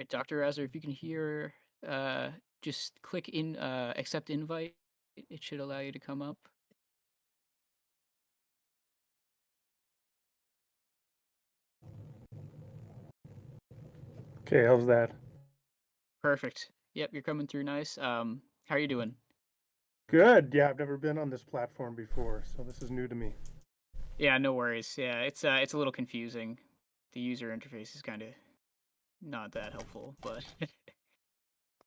right, Dr. Rauser, if you can hear, just click in accept invite. It should allow you to come up. Okay, how's that? Perfect. Yep, you're coming through nice. How are you doing? Good. Yeah, I've never been on this platform before, so this is new to me. Yeah, no worries. Yeah, it's a little confusing. The user interface is kind of not that helpful, but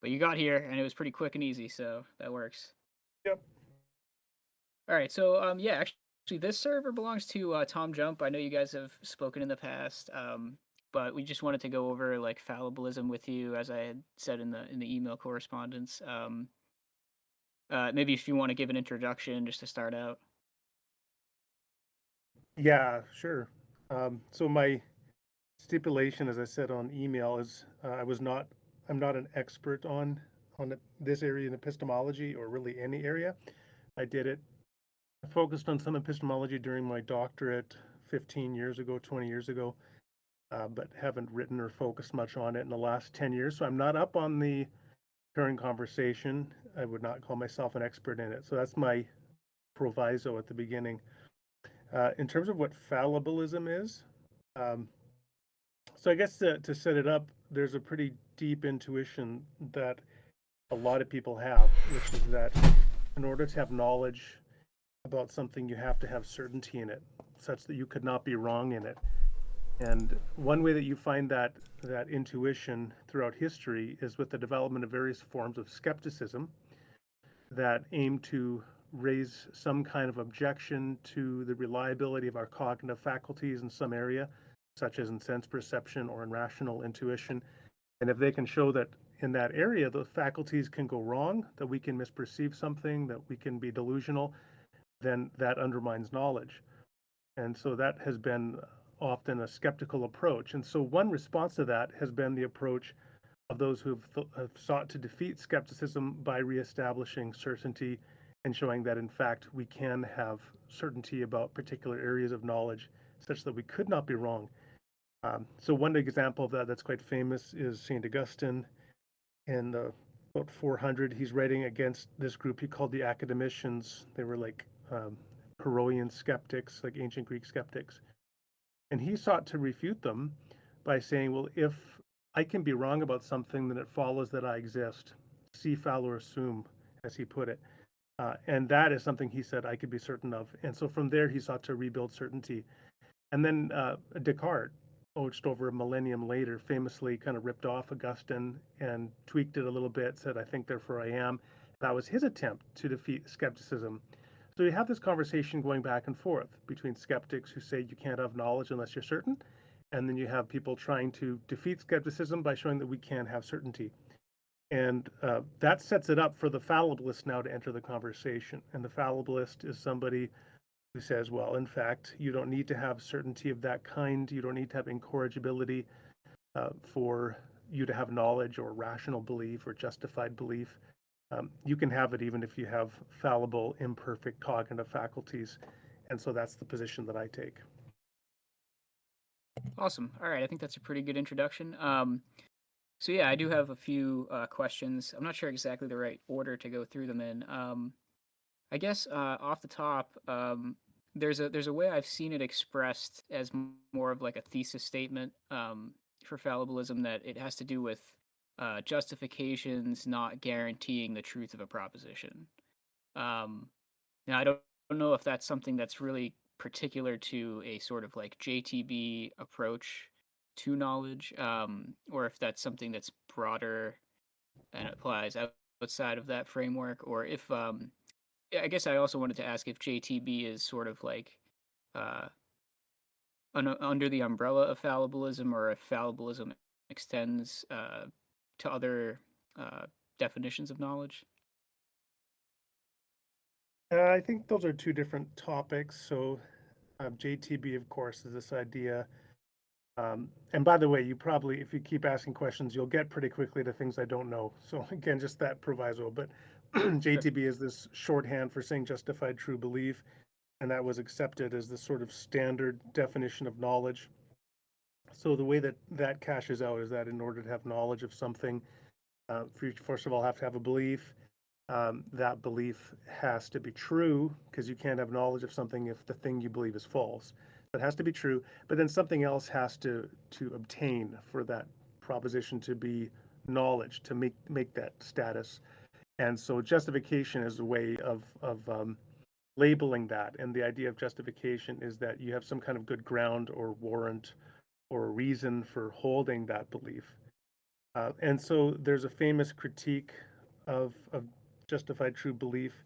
but you got here and it was pretty quick and easy, so that works. Yep. All right, so yeah, actually this server belongs to TJump. I know you guys have spoken in the past, but we just wanted to go over like fallibilism with you, as I had said in the email correspondence. Maybe if you want to give an introduction just to start out. Yeah, sure. So my stipulation, as I said on email, is I'm not an expert on this area in epistemology or really any area. I focused on some epistemology during my doctorate 15 years ago, 20 years ago, but haven't written or focused much on it in the last 10 years. So I'm not up on the current conversation. I would not call myself an expert in it. So that's my proviso at the beginning. In terms of what fallibilism is, um, so I guess to set it up, there's a pretty deep intuition that a lot of people have, which is that in order to have knowledge about something, you have to have certainty in it, such that you could not be wrong in it. And one way that you find that intuition throughout history is with the development of various forms of skepticism that aim to raise some kind of objection to the reliability of our cognitive faculties in some area, such as in sense perception or in rational intuition. And if they can show that in that area, those faculties can go wrong, that we can misperceive something, that we can be delusional, then that undermines knowledge. And so that has been often a skeptical approach. And so one response to that has been the approach of those who have sought to defeat skepticism by reestablishing certainty and showing that, in fact, we can have certainty about particular areas of knowledge such that we could not be wrong. So one example of that that's quite famous is St. Augustine in about 400. He's writing against this group he called the academicians. They were like Pyrrhoian skeptics, like ancient Greek skeptics. And he sought to refute them by saying, well, if I can be wrong about something, then it follows that I exist. See, foul, or assume, as he put it. And that is something he said I could be certain of. And so from there, he sought to rebuild certainty. And then Descartes, just over a millennium later, famously kind of ripped off Augustine and tweaked it a little bit, said, I think, therefore I am. That was his attempt to defeat skepticism. So you have this conversation going back and forth between skeptics who say you can't have knowledge unless you're certain, and then you have people trying to defeat skepticism by showing that we can have certainty. And that sets it up for the fallibilist now to enter the conversation. And the fallibilist is somebody who says, well, in fact, you don't need to have certainty of that kind. You don't need to have incorrigibility for you to have knowledge or rational belief or justified belief. You can have it even if you have fallible, imperfect cognitive faculties. And so that's the position that I take. Awesome. All right, I think that's a pretty good introduction. So yeah, I do have a few questions. I'm not sure exactly the right order to go through them in. I guess off the top, there's a way I've seen it expressed as more of like a thesis statement for fallibilism, that it has to do with justifications not guaranteeing the truth of a proposition. Um, Now I don't know if that's something that's really particular to a sort of like JTB approach to knowledge, or if that's something that's broader and applies outside of that framework, or if yeah, I guess I also wanted to ask if JTB is sort of like uh, under the umbrella of fallibilism, or if fallibilism extends to other uh, definitions of knowledge. I think those are two different topics. So JTB, of course, is this idea. And by the way, you probably, if you keep asking questions, you'll get pretty quickly to things I don't know. So again, just that proviso. But Sure. JTB is this shorthand for saying justified true belief, and that was accepted as the sort of standard definition of knowledge. So the way that that cashes out is that in order to have knowledge of something, you first of all have to have a belief. That belief has to be true because you can't have knowledge of something if the thing you believe is false. It has to be true, but then something else has to obtain for that proposition to be knowledge to make that status. And so justification is a way of labeling that. And the idea of justification is that you have some kind of good ground or warrant or reason for holding that belief. And so there's a famous critique of justified true belief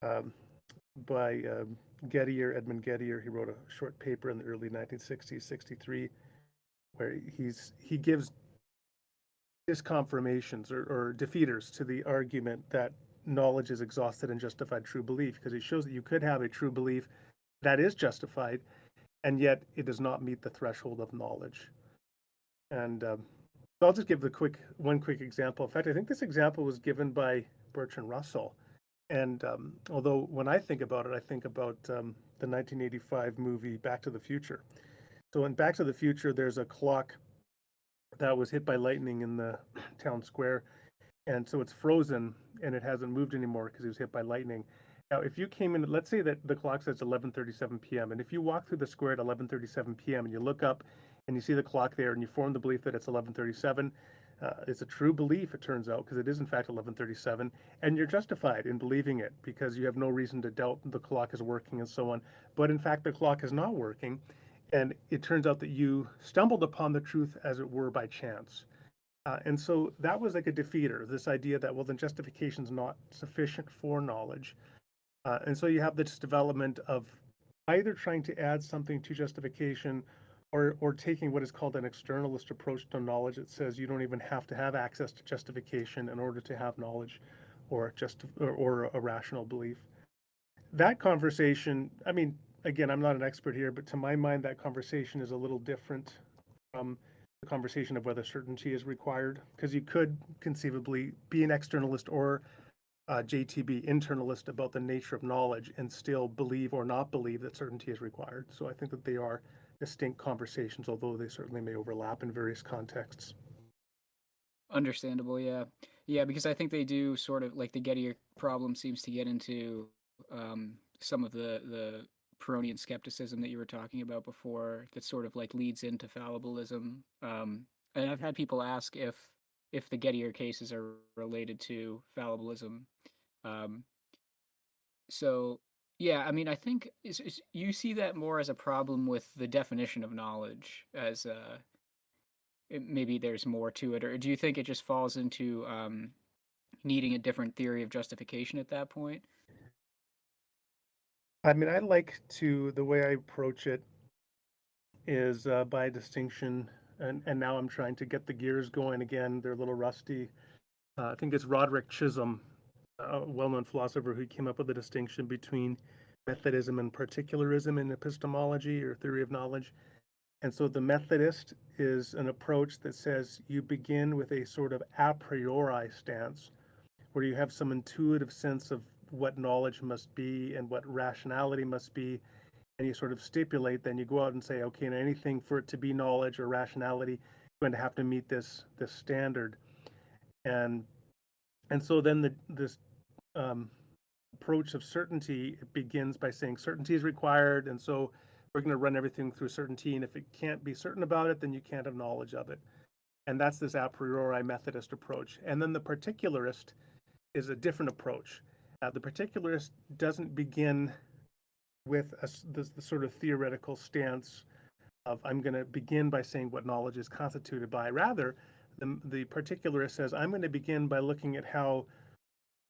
um, by Edmund Gettier. He wrote a short paper in the early 1960s, 63, where he gives disconfirmations or defeaters to the argument that knowledge is exhausted in justified true belief, because he shows that you could have a true belief that is justified, and yet it does not meet the threshold of knowledge. And I'll just give one quick example. In fact, I think this example was given by Bertrand Russell. And although when I think about it, I think about the 1985 movie Back to the Future. So in Back to the Future, there's a clock that was hit by lightning in the town square, and so it's frozen and it hasn't moved anymore because it was hit by lightning. Now, if you came in, let's say that the clock says 11:37 p.m., and if you walk through the square at 11:37 p.m. and you look up and you see the clock there and you form the belief that it's 11:37, it's a true belief, it turns out, because it is in fact 11:37, and you're justified in believing it because you have no reason to doubt the clock is working and so on. But in fact, the clock is not working, and it turns out that you stumbled upon the truth, as it were, by chance. And so that was like a defeater, this idea that, well, then justification is not sufficient for knowledge. And so you have this development of either trying to add something to justification or taking what is called an externalist approach to knowledge that says you don't even have to have access to justification in order to have knowledge or a rational belief. That conversation, I mean, again, I'm not an expert here, but to my mind, that conversation is a little different from the conversation of whether certainty is required, because you could conceivably be an externalist or JTB internalist about the nature of knowledge and still believe or not believe that certainty is required. So I think that they are distinct conversations, although they certainly may overlap in various contexts. Understandable, yeah. Yeah, because I think they do sort of like the Gettier problem seems to get into some of the Pyrrhonian skepticism that you were talking about before that sort of like leads into fallibilism. And I've had people ask if the Gettier cases are related to fallibilism. Um, so yeah, I mean, I think you see that more as a problem with the definition of knowledge as maybe there's more to it, or do you think it just falls into needing a different theory of justification at that point? I mean, the way I approach it is by distinction, and now I'm trying to get the gears going again. They're a little rusty. I think it's Roderick Chisholm, a well-known philosopher, who came up with a distinction between Methodism and particularism in epistemology or theory of knowledge. And so the Methodist is an approach that says you begin with a sort of a priori stance where you have some intuitive sense of what knowledge must be and what rationality must be, and you sort of stipulate, then you go out and say, okay, and anything for it to be knowledge or rationality is going to have to meet this standard. And and so then this um, approach of certainty begins by saying certainty is required, and so we're going to run everything through certainty, and if it can't be certain about it, then you can't have knowledge of it. And that's this a priori Methodist approach. And then the particularist is a different approach. The particularist doesn't begin with the sort of theoretical stance of I'm going to begin by saying what knowledge is constituted by. Rather, the particularist says I'm going to begin by looking at how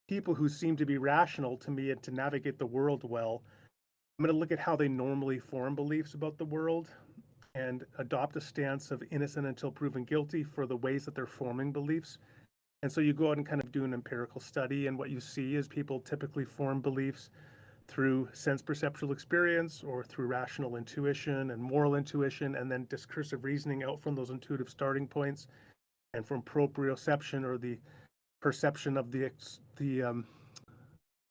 people who seem to be rational to me and to navigate the world well, I'm going to look at how they normally form beliefs about the world and adopt a stance of innocent until proven guilty for the ways that they're forming beliefs. And so you go out and kind of do an empirical study, and what you see is people typically form beliefs through sense perceptual experience or through rational intuition and moral intuition, and then discursive reasoning out from those intuitive starting points, and from proprioception, or the perception of the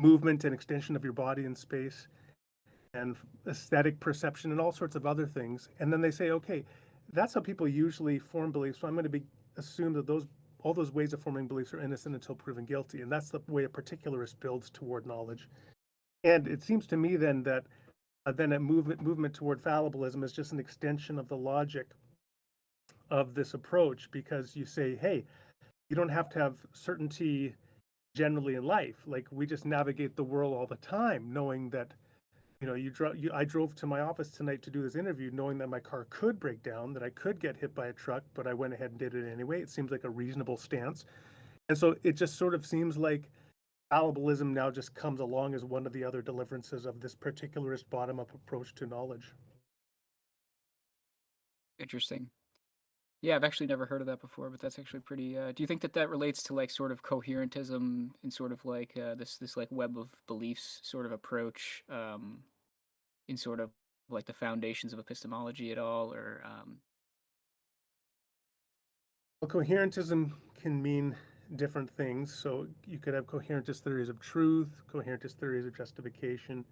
movement and extension of your body in space, and aesthetic perception and all sorts of other things. And then they say, okay, that's how people usually form beliefs. So I'm going to be assume that those all those ways of forming beliefs are innocent until proven guilty, and that's the way a particularist builds toward knowledge. And it seems to me then that then a movement toward fallibilism is just an extension of the logic of this approach, because you say, hey, you don't have to have certainty generally in life. Like, we just navigate the world all the time, knowing that I drove to my office tonight to do this interview, knowing that my car could break down, that I could get hit by a truck, but I went ahead and did it anyway. It seems like a reasonable stance. And so it just sort of seems like fallibilism now just comes along as one of the other deliverances of this particularist bottom-up approach to knowledge. Interesting. Yeah, I've actually never heard of that before, but that's actually pretty. Do you think that that relates to like sort of coherentism and sort of like this like web of beliefs sort of approach in sort of like the foundations of epistemology at all, or Well, coherentism can mean different things. So you could have coherentist theories of truth, coherentist theories of justification,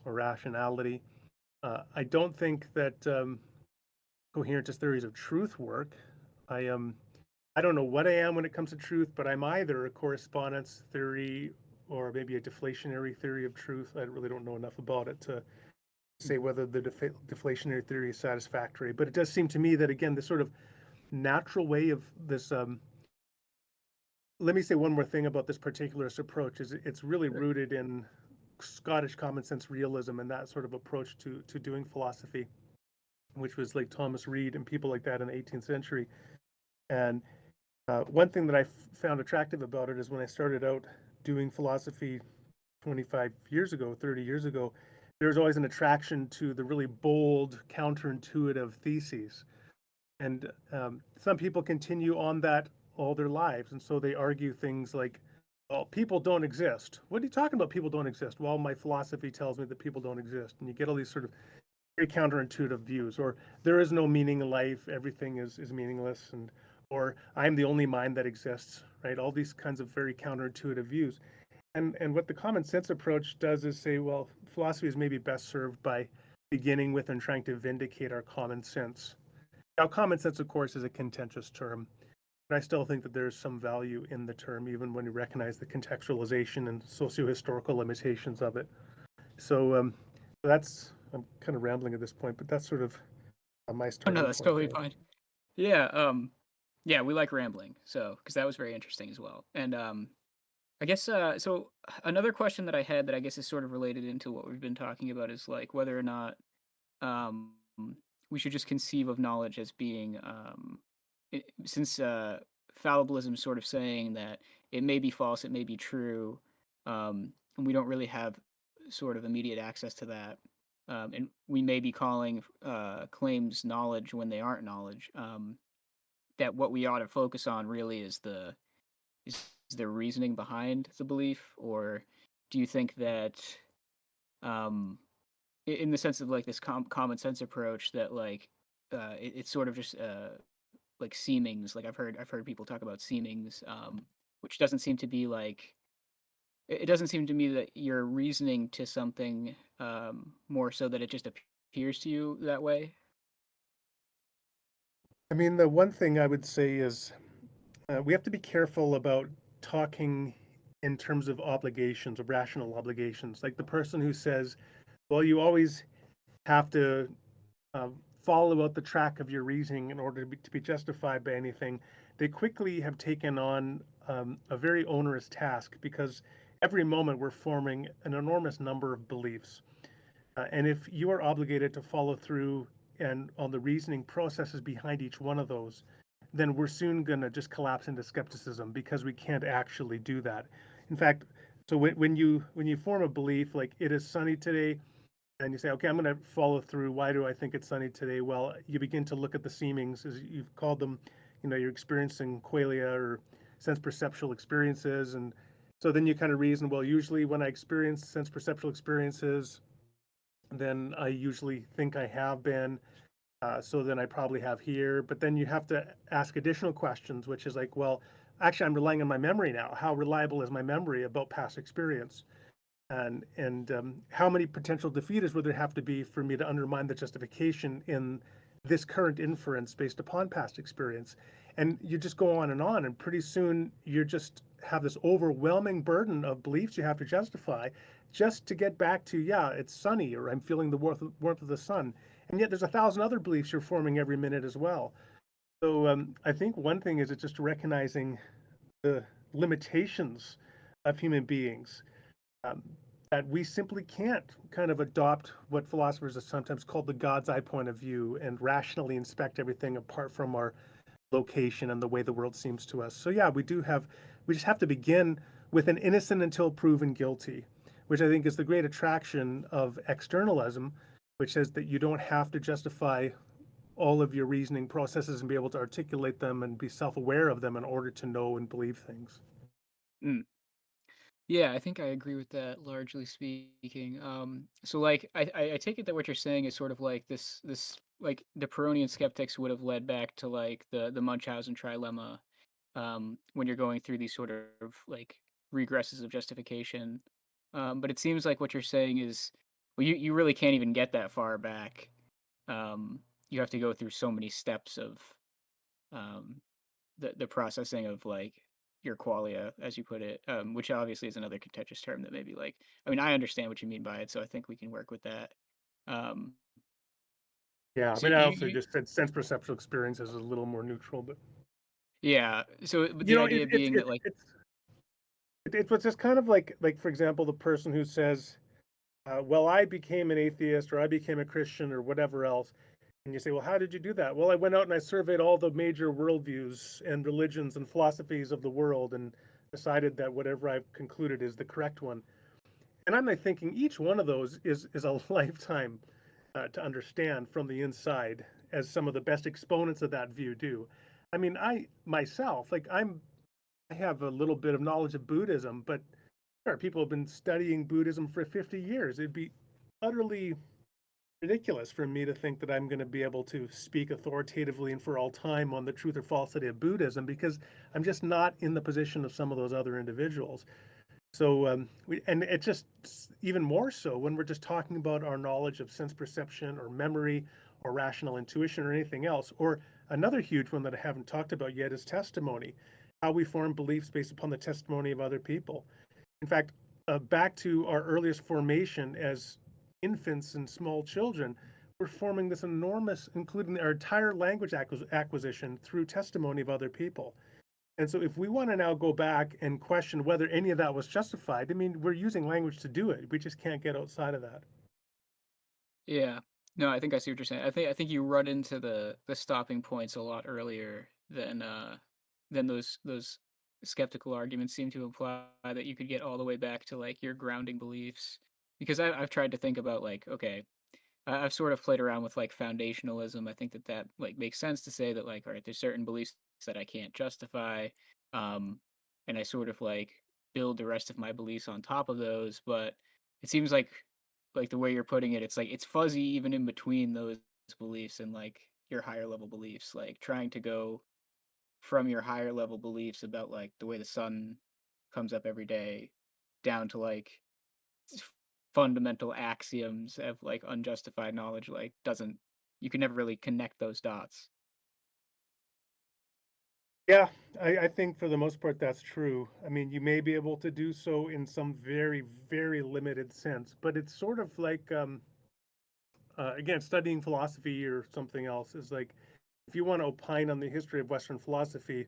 or rationality. I don't think that coherentist theories of truth work. I I don't know what I am when it comes to truth, but I'm either a correspondence theory or maybe a deflationary theory of truth. I really don't know enough about it to say Mhm. whether the deflationary theory is satisfactory. But it does seem to me that, again, this sort of natural way of this. Let me say one more thing about this particularist approach: is it's really Sure. rooted in Scottish common sense realism and that sort of approach to doing philosophy, which was like Thomas Reid and people like that in the 18th century. And one thing that I found attractive about it is when I started out doing philosophy 25 years ago, 30 years ago, there's always an attraction to the really bold, counterintuitive theses. And some people continue on that all their lives. And so they argue things like, well, people don't exist. What are you talking about? People don't exist. Well, my philosophy tells me that people don't exist. And you get all these sort of very counterintuitive views, or there is no meaning in life, everything is meaningless, and or I'm the only mind that exists, right? All these kinds of very counterintuitive views. And what the common sense approach does is say, well, philosophy is maybe best served by beginning with and trying to vindicate our common sense. Now, common sense, of course, is a contentious term, but I still think that there's some value in the term, even when you recognize the contextualization and socio-historical limitations of it. So that's, I'm kind of rambling at this point, but that's sort of my Oh no, starting that's point totally there. fine. Yeah, yeah, we like rambling, so because that was very interesting as well. And I guess so another question that I had that I guess is sort of related into what we've been talking about is like whether or not um we should just conceive of knowledge as being since fallibilism is sort of saying that it may be false, it may be true, and we don't really have sort of immediate access to that. And we may be calling claims knowledge when they aren't knowledge. That what we ought to focus on really is there reasoning behind the belief, or do you think that um, in the sense of like this common sense approach that like it's sort of just like seemings? Like I've heard people talk about seemings, which doesn't seem to be like it doesn't seem to me that you're reasoning to something more so that it just appears to you that way. I mean, the one thing I would say is we have to be careful about talking in terms of obligations, of rational obligations. Like the person who says, well, you always have to follow out the track of your reasoning in order to be justified by anything, they quickly have taken on a very onerous task, because every moment we're forming an enormous number of beliefs. And if you are obligated to follow through and on the reasoning processes behind each one of those, then we're soon going to just collapse into skepticism, because we can't actually do that. In fact, so when you form a belief like it is sunny today, and you say, okay, I'm going to follow through. Why do I think it's sunny today? Well, you begin to look at the seemings, as you've called them. You're experiencing qualia, or sense perceptual experiences, and so then you kind of reason, well, usually when I experience sense perceptual experiences, then I usually think I have been. So then I probably have here. But then you have to ask additional questions, which is like, well, actually, I'm relying on my memory now. How reliable is my memory about past experience? And how many potential defeaters would there have to be for me to undermine the justification in this current inference based upon past experience. And you just go on, and pretty soon you just have this overwhelming burden of beliefs you have to justify just to get back to, yeah, it's sunny, or I'm feeling the warmth of the sun. And yet there's 1,000 other beliefs you're forming every minute as well. So I think one thing is it's just recognizing the limitations of human beings, um, that we simply can't kind of adopt what philosophers have sometimes called the God's eye point of view and rationally inspect everything apart from our location and the way the world seems to us. So yeah, we just have to begin with an innocent until proven guilty, which I think is the great attraction of externalism, which says that you don't have to justify all of your reasoning processes and be able to articulate them and be self-aware of them in order to know and believe things. Mm. Yeah, I think I agree with that, largely speaking. So like I take it that what you're saying is sort of like this like the Peronian skeptics would have led back to like the Munchausen trilemma, when you're going through these sort of like regresses of justification. But it seems like what you're saying is, well, you really can't even get that far back. You have to go through so many steps of um, the processing of like your qualia, as you put it, which obviously is another contentious term that maybe like, I mean, I understand what you mean by it, so I think we can work with that. Um, Yeah, I so mean, I also you just said sense perceptual experience is a little more neutral, but yeah. So but you the know, idea being that like it was just kind of like for example, the person who says, "Well, I became an atheist, or I became a Christian, or whatever else," and you say, "Well, how did you do that?" "Well, I went out and I surveyed all the major worldviews and religions and philosophies of the world, and decided that whatever I've concluded is the correct one." And I'm like thinking each one of those is a lifetime to understand from the inside, as some of the best exponents of that view do. I mean, I myself, like I have a little bit of knowledge of Buddhism, but there are people who have been studying Buddhism for 50 years. It'd be utterly ridiculous for me to think that I'm going to be able to speak authoritatively and for all time on the truth or falsity of Buddhism, because I'm just not in the position of some of those other individuals. So and it just even more so when we're just talking about our knowledge of sense perception or memory or rational intuition or anything else. Or another huge one that I haven't talked about yet is testimony, how we form beliefs based upon the testimony of other people. In fact, back to our earliest formation as infants and small children, we're forming this enormous, including our entire language acquisition through testimony of other people. And so if we want to now go back and question whether any of that was justified, I mean, we're using language to do it. We just can't get outside of that. yeah. No, I think I see what you're saying. I think you run into the stopping points a lot earlier than those skeptical arguments seem to imply, that you could get all the way back to like your grounding beliefs. Because I've tried to think about like, okay, I've sort of played around with like foundationalism. I think that that like makes sense to say that like, all right, there's certain beliefs that I can't justify, um, and I sort of like build the rest of my beliefs on top of those. But it seems like the way you're putting it, it's like it's fuzzy even in between those beliefs and like your higher level beliefs. Like trying to go from your higher level beliefs about like the way the sun comes up every day down to like fundamental axioms of like unjustified knowledge like doesn't, you can never really connect those dots. Yeah, I think for the most part that's true. I mean, you may be able to do so in some very, very limited sense, but it's sort of like, again, studying philosophy or something else is like, if you want to opine on the history of Western philosophy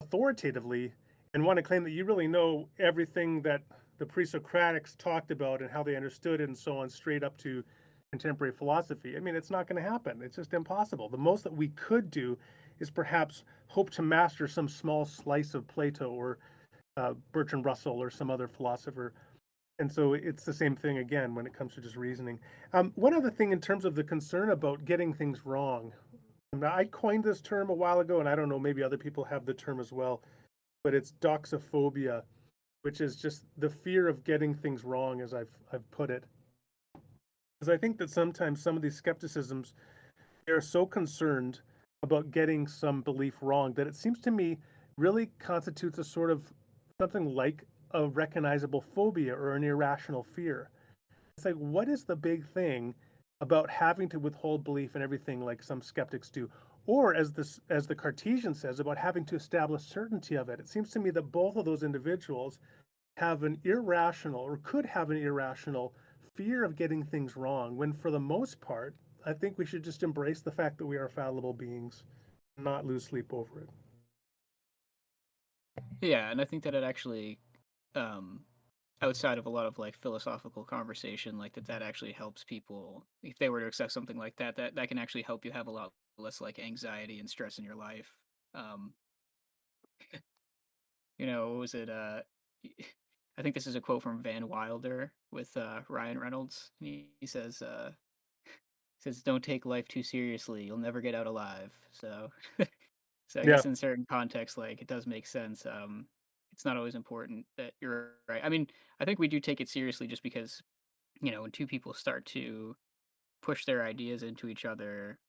authoritatively and want to claim that you really know everything that the pre-Socratics talked about and how they understood it and so on, straight up to contemporary philosophy, I mean, it's not going to happen. It's just impossible. The most that we could do is perhaps hope to master some small slice of Plato or Bertrand Russell or some other philosopher. And so it's the same thing again when it comes to just reasoning. One other thing in terms of the concern about getting things wrong. I coined this term a while ago, and I don't know, maybe other people have the term as well, but it's doxophobia, which is just the fear of getting things wrong, as I've put it. Because I think that sometimes some of these skepticisms, they're so concerned about getting some belief wrong that it seems to me really constitutes a sort of something like a recognizable phobia or an irrational fear. It's like, what is the big thing about having to withhold belief in everything like some skeptics do, or as the Cartesian says, about having to establish certainty of it. It seems to me that both of those individuals have an irrational or could have an irrational fear of getting things wrong, when for the most part, I think we should just embrace the fact that we are fallible beings, not lose sleep over it. Yeah, and I think that it actually, um, outside of a lot of like philosophical conversation, like that actually helps people if they were to accept something like that. That can actually help you have a lot less like anxiety and stress in your life. Um, what was it? I think this is a quote from Van Wilder with Ryan Reynolds. He says, "Don't take life too seriously. You'll never get out alive." So, so I Yeah. guess in certain contexts, like it does make sense. It's not always important that you're right. I mean, I think we do take it seriously just because when two people start to push their ideas into each other,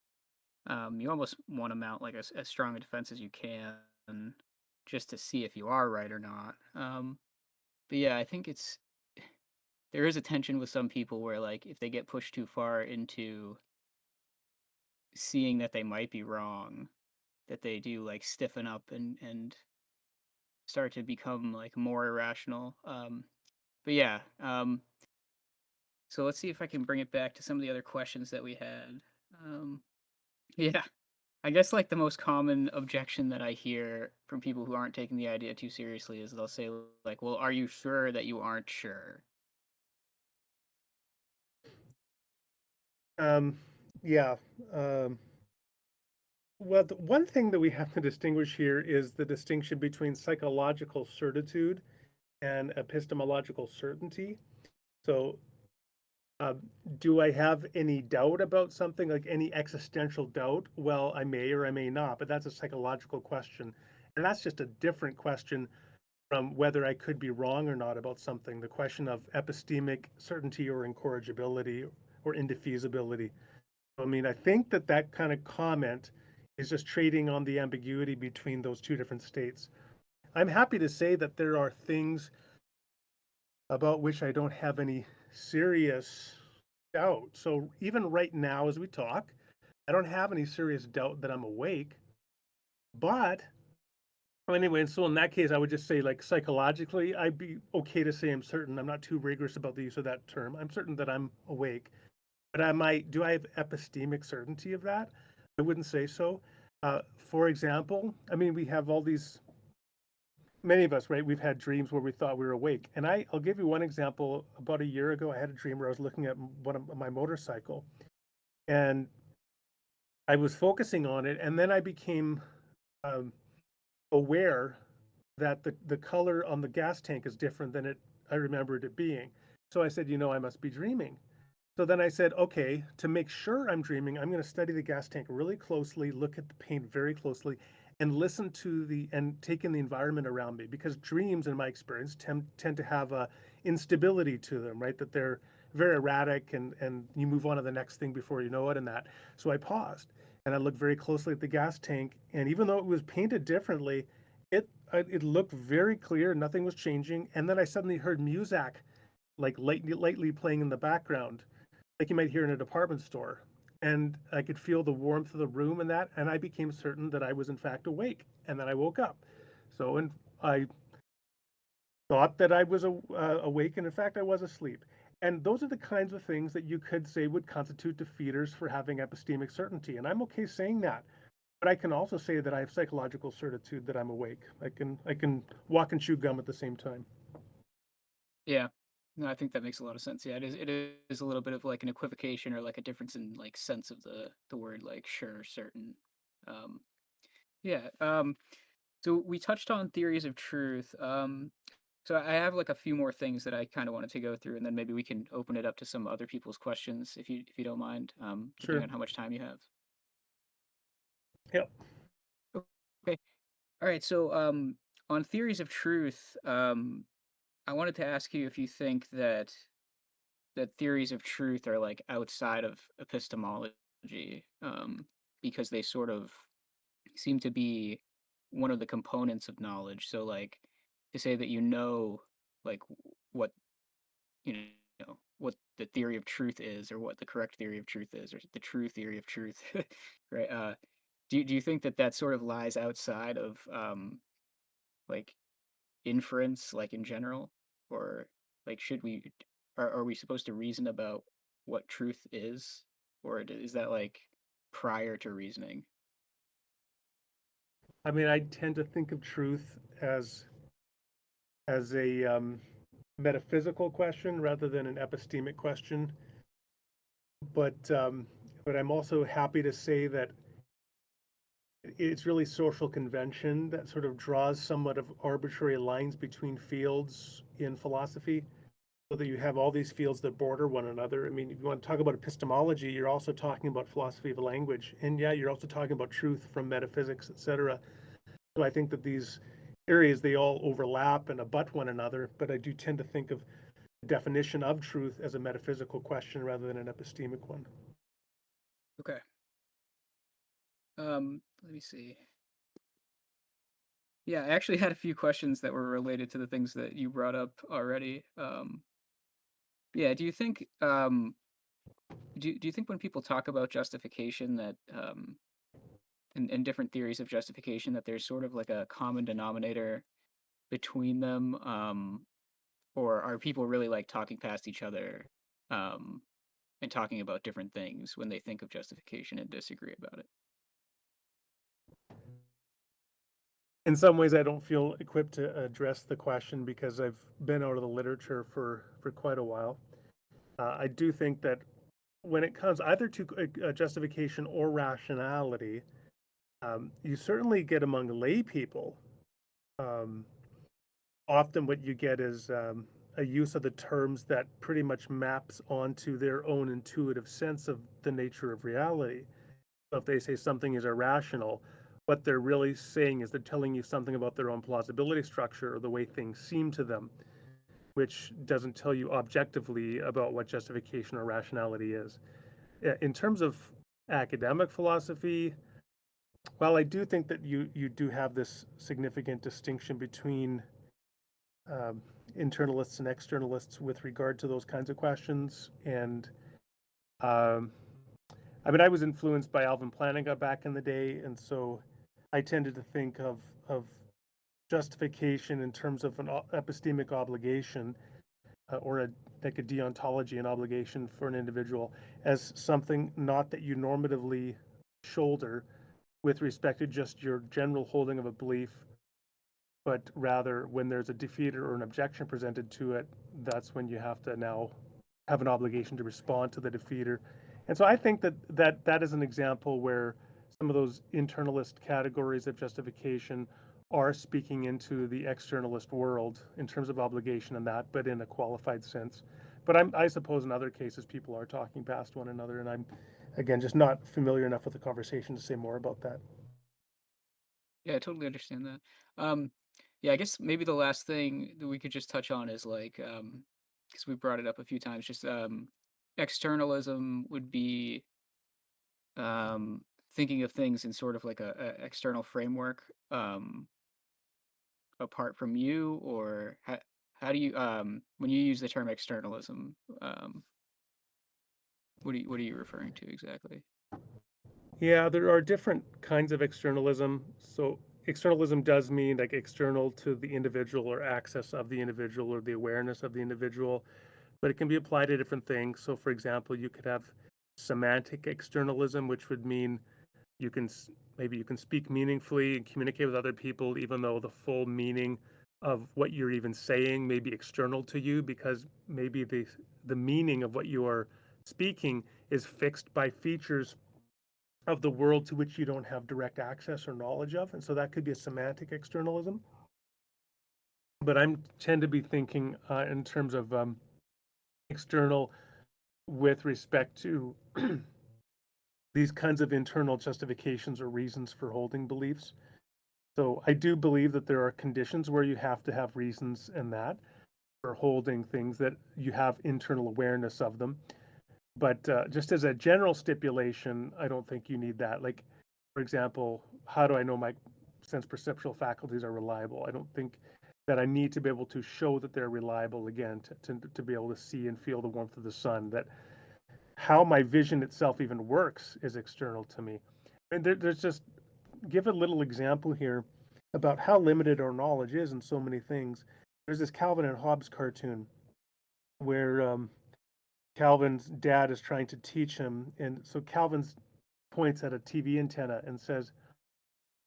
you almost want to mount like as strong a defense as you can, just to see if you are right or not. But yeah, I think there is a tension with some people where like if they get pushed too far into seeing that they might be wrong, that they do like stiffen up and start to become like more irrational. But yeah, so let's see if I can bring it back to some of the other questions that we had. Um, yeah, I guess like the most common objection that I hear from people who aren't taking the idea too seriously is they'll say like, "Well, are you sure that you aren't sure?" Um, yeah. Um, well, the one thing that we have to distinguish here is the distinction between psychological certitude and epistemological certainty. So, uh, do I have any doubt about something, like any existential doubt? Well, I may or I may not, but that's a psychological question. And that's just a different question from whether I could be wrong or not about something, the question of epistemic certainty or incorrigibility or indefeasibility. I mean, I think that that kind of comment is just trading on the ambiguity between those two different states. I'm happy to say that there are things about which I don't have any serious doubt. So even right now, as we talk, I don't have any serious doubt that I'm awake. But well, anyway, and so in that case, I would just say, like, psychologically, I'd be okay to say I'm certain. I'm not too rigorous about the use of that term. I'm certain that I'm awake. But do I have epistemic certainty of that? I wouldn't say so. For example, I mean, we have all these, many of us, right? We've had dreams where we thought we were awake. And I'll give you one example. About a year ago, I had a dream where I was looking at one of my motorcycle, and I was focusing on it. And then I became um, aware that the color on the gas tank is different than I remembered it being. So I said, I must be dreaming. So then I said, okay, to make sure I'm dreaming, I'm going to study the gas tank really closely, look at the paint very closely, and listen to and take in the environment around me, because dreams, in my experience, tend to have a instability to them, right? That they're very erratic, and you move on to the next thing before you know it, and that. So I paused and I looked very closely at the gas tank, and even though it was painted differently, it looked very clear. Nothing was changing, and then I suddenly heard music, like lightly playing in the background, like you might hear in a department store. And I could feel the warmth of the room and that, and I became certain that I was in fact awake. And then I woke up. So, and I thought that I was awake, and in fact, I was asleep. And those are the kinds of things that you could say would constitute defeaters for having epistemic certainty. And I'm okay saying that. But I can also say that I have psychological certitude that I'm awake. I can walk and chew gum at the same time. Yeah. No, I think that makes a lot of sense. Yeah, it is a little bit of like an equivocation or like a difference in like sense of the word like sure, certain. Um yeah. So we touched on theories of truth. So I have like a few more things that I kind of wanted to go through, and then maybe we can open it up to some other people's questions if you don't mind, depending Sure. on how much time you have. Yep. Okay. All right. So on theories of truth, I wanted to ask you if you think that theories of truth are like outside of epistemology, because they sort of seem to be one of the components of knowledge. So like to say that like what you know what the theory of truth is, or what the correct theory of truth is, or the true theory of truth, right? Do you think that that sort of lies outside of like inference, like in general, or like should we are we supposed to reason about what truth is, or is that like prior to reasoning? I mean, I tend to think of truth as a metaphysical question rather than an epistemic question. But um, but I'm also happy to say that it's really social convention that sort of draws somewhat of arbitrary lines between fields in philosophy, so that you have all these fields that border one another. I mean, if you want to talk about epistemology, you're also talking about philosophy of language, and yeah, you're also talking about truth from metaphysics, etc. So I think that these areas, they all overlap and abut one another, but I do tend to think of the definition of truth as a metaphysical question rather than an epistemic one. Okay. Let me see. Yeah, I actually had a few questions that were related to the things that you brought up already. Yeah, do you think when people talk about justification that and different theories of justification that there's sort of like a common denominator between them, or are people really like talking past each other, um, and talking about different things when they think of justification and disagree about it? In some ways, I don't feel equipped to address the question because I've been out of the literature for quite a while. I do think that when it comes either to justification or rationality, you certainly get among lay people. Um, Often, what you get is a use of the terms that pretty much maps onto their own intuitive sense of the nature of reality. So if they say something is irrational, what they're really saying is they're telling you something about their own plausibility structure or the way things seem to them, which doesn't tell you objectively about what justification or rationality is. In terms of academic philosophy, well, I do think that you do have this significant distinction between um, internalists and externalists with regard to those kinds of questions. And um, I mean, I was influenced by Alvin Plantinga back in the day, and so I tended to think of justification in terms of an epistemic obligation, or like a deontology, an obligation for an individual, as something not that you normatively shoulder with respect to just your general holding of a belief, but rather when there's a defeat or an objection presented to it, that's when you have to now have an obligation to respond to the defeater. And so I think that is an example where some of those internalist categories of justification are speaking into the externalist world in terms of obligation and that, but in a qualified sense. But I suppose in other cases people are talking past one another, and I'm again just not familiar enough with the conversation to say more about that. Yeah, I totally understand that. Um, yeah, I guess maybe the last thing that we could just touch on is like, because we brought it up a few times, just externalism would be thinking of things in sort of like a external framework, apart from you, or how do you when you use the term externalism, um, what are you referring to exactly? Yeah, there are different kinds of externalism. So externalism does mean like external to the individual or access of the individual or the awareness of the individual, but it can be applied to different things. So for example, you could have semantic externalism, which would mean you can maybe you can speak meaningfully and communicate with other people even though the full meaning of what you're even saying may be external to you, because maybe the meaning of what you are speaking is fixed by features of the world to which you don't have direct access or knowledge of. And so that could be a semantic externalism. But I tend to be thinking in terms of external with respect to these kinds of internal justifications or reasons for holding beliefs. So I do believe that there are conditions where you have to have reasons and that for holding things, that you have internal awareness of them. But just as a general stipulation, I don't think you need that. Like, for example, how do I know my sense perceptual faculties are reliable? I don't think that I need to be able to show that they're reliable again, to be able to see and feel the warmth of the sun, that how my vision itself even works is external to me. And there's just, give a little example here about how limited our knowledge is in so many things. There's this Calvin and Hobbes cartoon where Calvin's dad is trying to teach him, and so Calvin points at a TV antenna and says,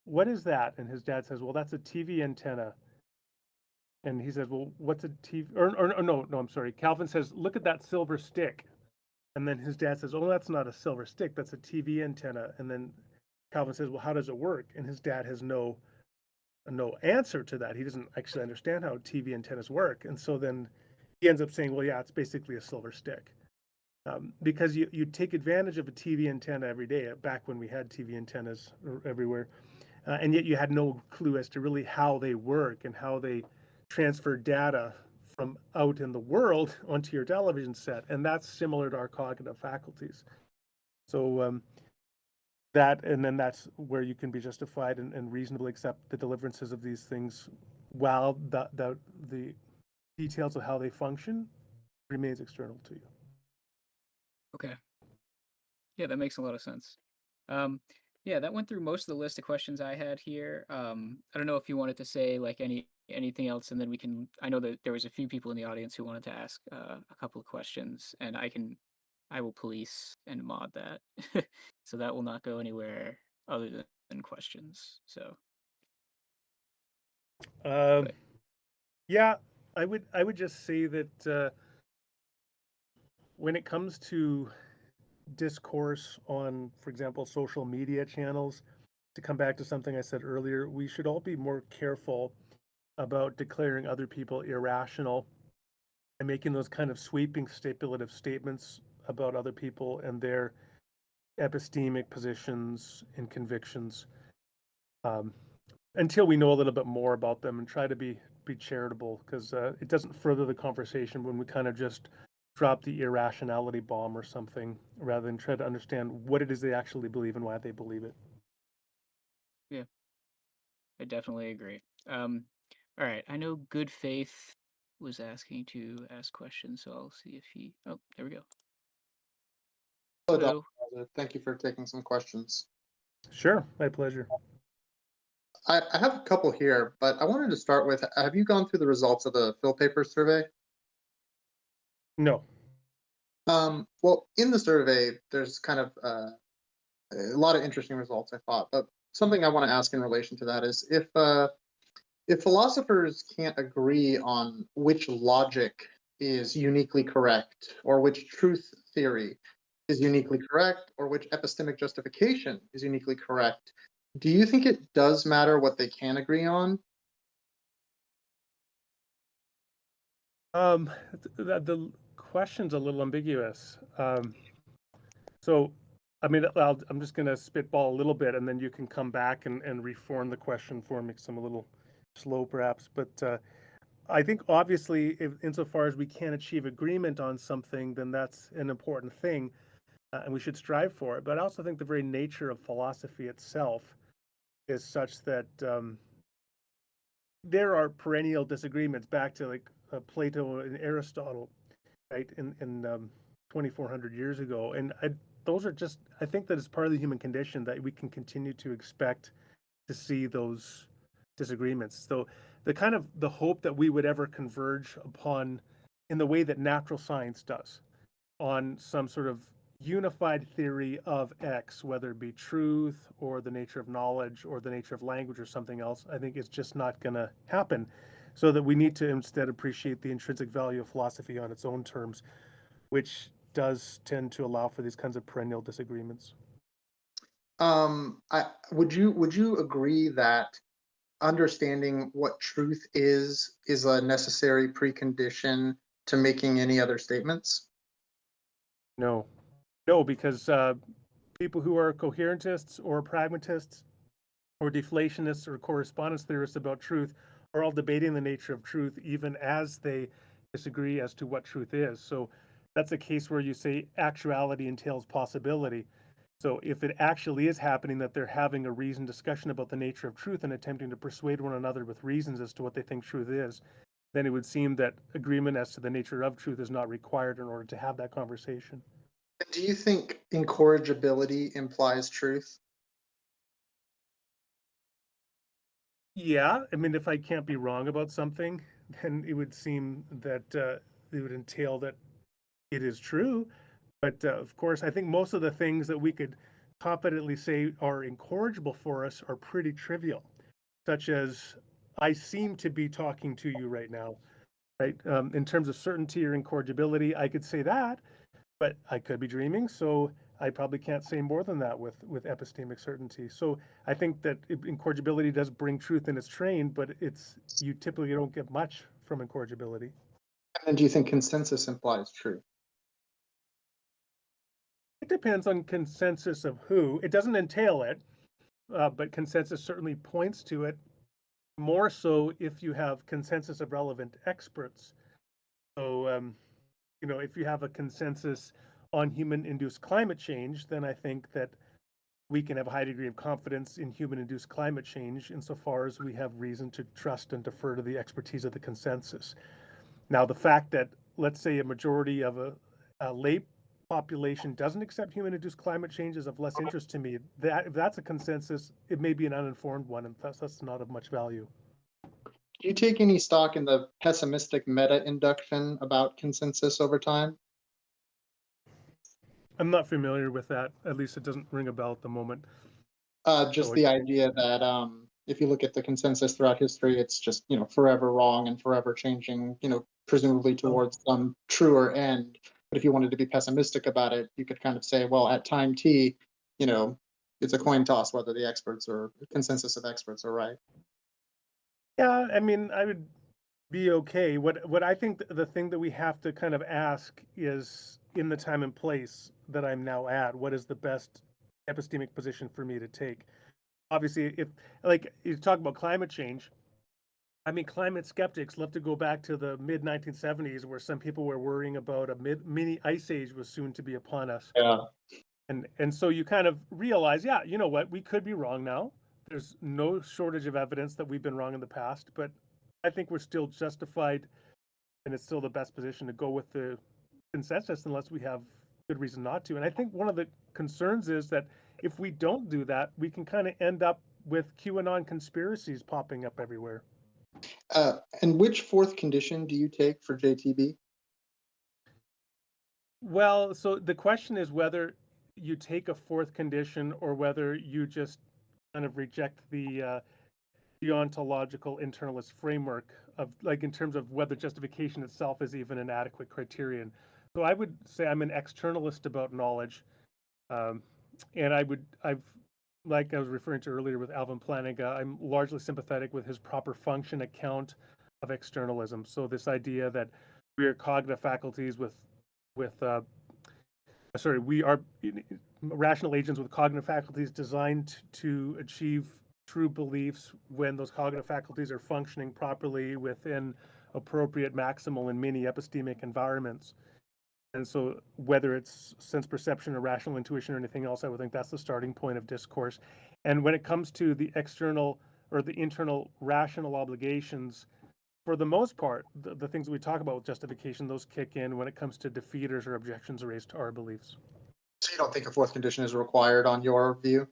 "What is that?" And his dad says, "Well, that's a TV antenna." And he says, "Well, what's a TV?" Or no, I'm sorry. Calvin says, "Look at that silver stick." And then his dad says, "Oh, that's not a silver stick. That's a TV antenna." And then Calvin says, "Well, how does it work?" And his dad has no answer to that. He doesn't actually understand how TV antennas work. And so then he ends up saying, "Well, yeah, it's basically a silver stick." Because you take advantage of a TV antenna every day, back when we had TV antennas everywhere, and yet you had no clue as to really how they work and how they transfer data from out in the world onto your television set. And that's similar to our cognitive faculties. So and then that's where you can be justified and reasonably accept the deliverances of these things, while the details of how they function remains external to you. Okay. Yeah, that makes a lot of sense. Um, yeah, that went through most of the list of questions I had here. I don't know if you wanted to say like anything else, and then we can. I know that there was a few people in the audience who wanted to ask a couple of questions, and I will police and mod that, so that will not go anywhere other than questions. So, Um, but yeah, I would just say that when it comes to discourse on, for example, social media channels, to come back to something I said earlier, we should all be more careful about declaring other people irrational and making those kind of sweeping stipulative statements about other people and their epistemic positions and convictions, um, until we know a little bit more about them, and try to be charitable, because it doesn't further the conversation when we kind of just drop the irrationality bomb or something, rather than try to understand what it is they actually believe and why they believe it. yeah, I definitely agree. All right, I know Good Faith was asking to ask questions, so I'll see if he. Oh, there we go. Hello, Dr. Hello. Rauser. Thank you for taking some questions. Sure, my pleasure. I have a couple here, but I wanted to start with, have you gone through the results of the Phil paper survey? No. Well, in the survey, there's kind of a lot of interesting results, I thought, but something I want to ask in relation to that is if philosophers can't agree on which logic is uniquely correct, or which truth theory is uniquely correct, or which epistemic justification is uniquely correct, do you think it does matter what they can agree on? The question's a little ambiguous. So, I mean, I'm just going to spitball a little bit, and then you can come back and reform the question for me, because I'm a little slow, perhaps. But I think, obviously, insofar as we can achieve agreement on something, then that's an important thing, and we should strive for it. But I also think the very nature of philosophy itself is such that there are perennial disagreements, back to like Plato and Aristotle, right, in 2,400 years ago. And those are just, I think that it's part of the human condition that we can continue to expect to see those disagreements. So the hope that we would ever converge upon, in the way that natural science does, on some sort of unified theory of X, whether it be truth or the nature of knowledge or the nature of language or something else, I think it's just not going to happen. So that we need to instead appreciate the intrinsic value of philosophy on its own terms, which does tend to allow for these kinds of perennial disagreements. Would you agree that understanding what truth is a necessary precondition to making any other statements? No, no, because people who are coherentists or pragmatists or deflationists or correspondence theorists about truth are all debating the nature of truth, even as they disagree as to what truth is. So that's a case where you say actuality entails possibility. So if it actually is happening that they're having a reasoned discussion about the nature of truth and attempting to persuade one another with reasons as to what they think truth is, then it would seem that agreement as to the nature of truth is not required in order to have that conversation. Do you think incorrigibility implies truth? Yeah, I mean, if I can't be wrong about something, then it would seem that it would entail that it is true. But of course, I think most of the things that we could confidently say are incorrigible for us are pretty trivial, such as I seem to be talking to you right now, right? In terms of certainty or incorrigibility, I could say that, but I could be dreaming, so I probably can't say more than that with epistemic certainty. So I think that incorrigibility does bring truth in its train, but you typically don't get much from incorrigibility. And do you think consensus implies truth? It depends on consensus of who. It doesn't entail it, but consensus certainly points to it. More so if you have consensus of relevant experts. So, if you have a consensus on human-induced climate change, then I think that we can have a high degree of confidence in human-induced climate change insofar as we have reason to trust and defer to the expertise of the consensus. Now, the fact that, let's say, a majority of a lay population doesn't accept human-induced climate change is of less interest to me. That if that's a consensus, it may be an uninformed one, and thus that's not of much value. Do you take any stock in the pessimistic meta-induction about consensus over time? I'm not familiar with that. At least it doesn't ring a bell at the moment. Just So, the idea that if you look at the consensus throughout history, it's just forever wrong and forever changing, presumably towards some truer end. But if you wanted to be pessimistic about it, you could kind of say, well, at time t, it's a coin toss whether the experts or consensus of experts are right. yeah, I mean, I would be okay. What I think the thing that we have to kind of ask is, in the time and place that I'm now at, what is the best epistemic position for me to take? Obviously, if like you talk about climate change, I mean, climate skeptics love to go back to the mid 1970s, where some people were worrying about a mini ice age was soon to be upon us. Yeah. And so you kind of realize, yeah, you know what, we could be wrong now. There's no shortage of evidence that we've been wrong in the past, but I think we're still justified, and it's still the best position to go with the consensus unless we have good reason not to. And I think one of the concerns is that if we don't do that, we can kind of end up with QAnon conspiracies popping up everywhere. And which fourth condition do you take for JTB? Well, so the question is whether you take a fourth condition or whether you just kind of reject the ontological internalist framework of, like, in terms of whether justification itself is even an adequate criterion. So I would say I'm an externalist about knowledge, and I've like I was referring to earlier with Alvin Plantinga, I'm largely sympathetic with his proper function account of externalism. So this idea that we are cognitive faculties with we are rational agents with cognitive faculties designed to achieve true beliefs when those cognitive faculties are functioning properly within appropriate maximal and mini epistemic environments. And so whether it's sense perception or rational intuition or anything else, I would think that's the starting point of discourse. And when it comes to the external or the internal rational obligations, for the most part, the things that we talk about with justification, those kick in when it comes to defeaters or objections raised to our beliefs. So you don't think a fourth condition is required on your view?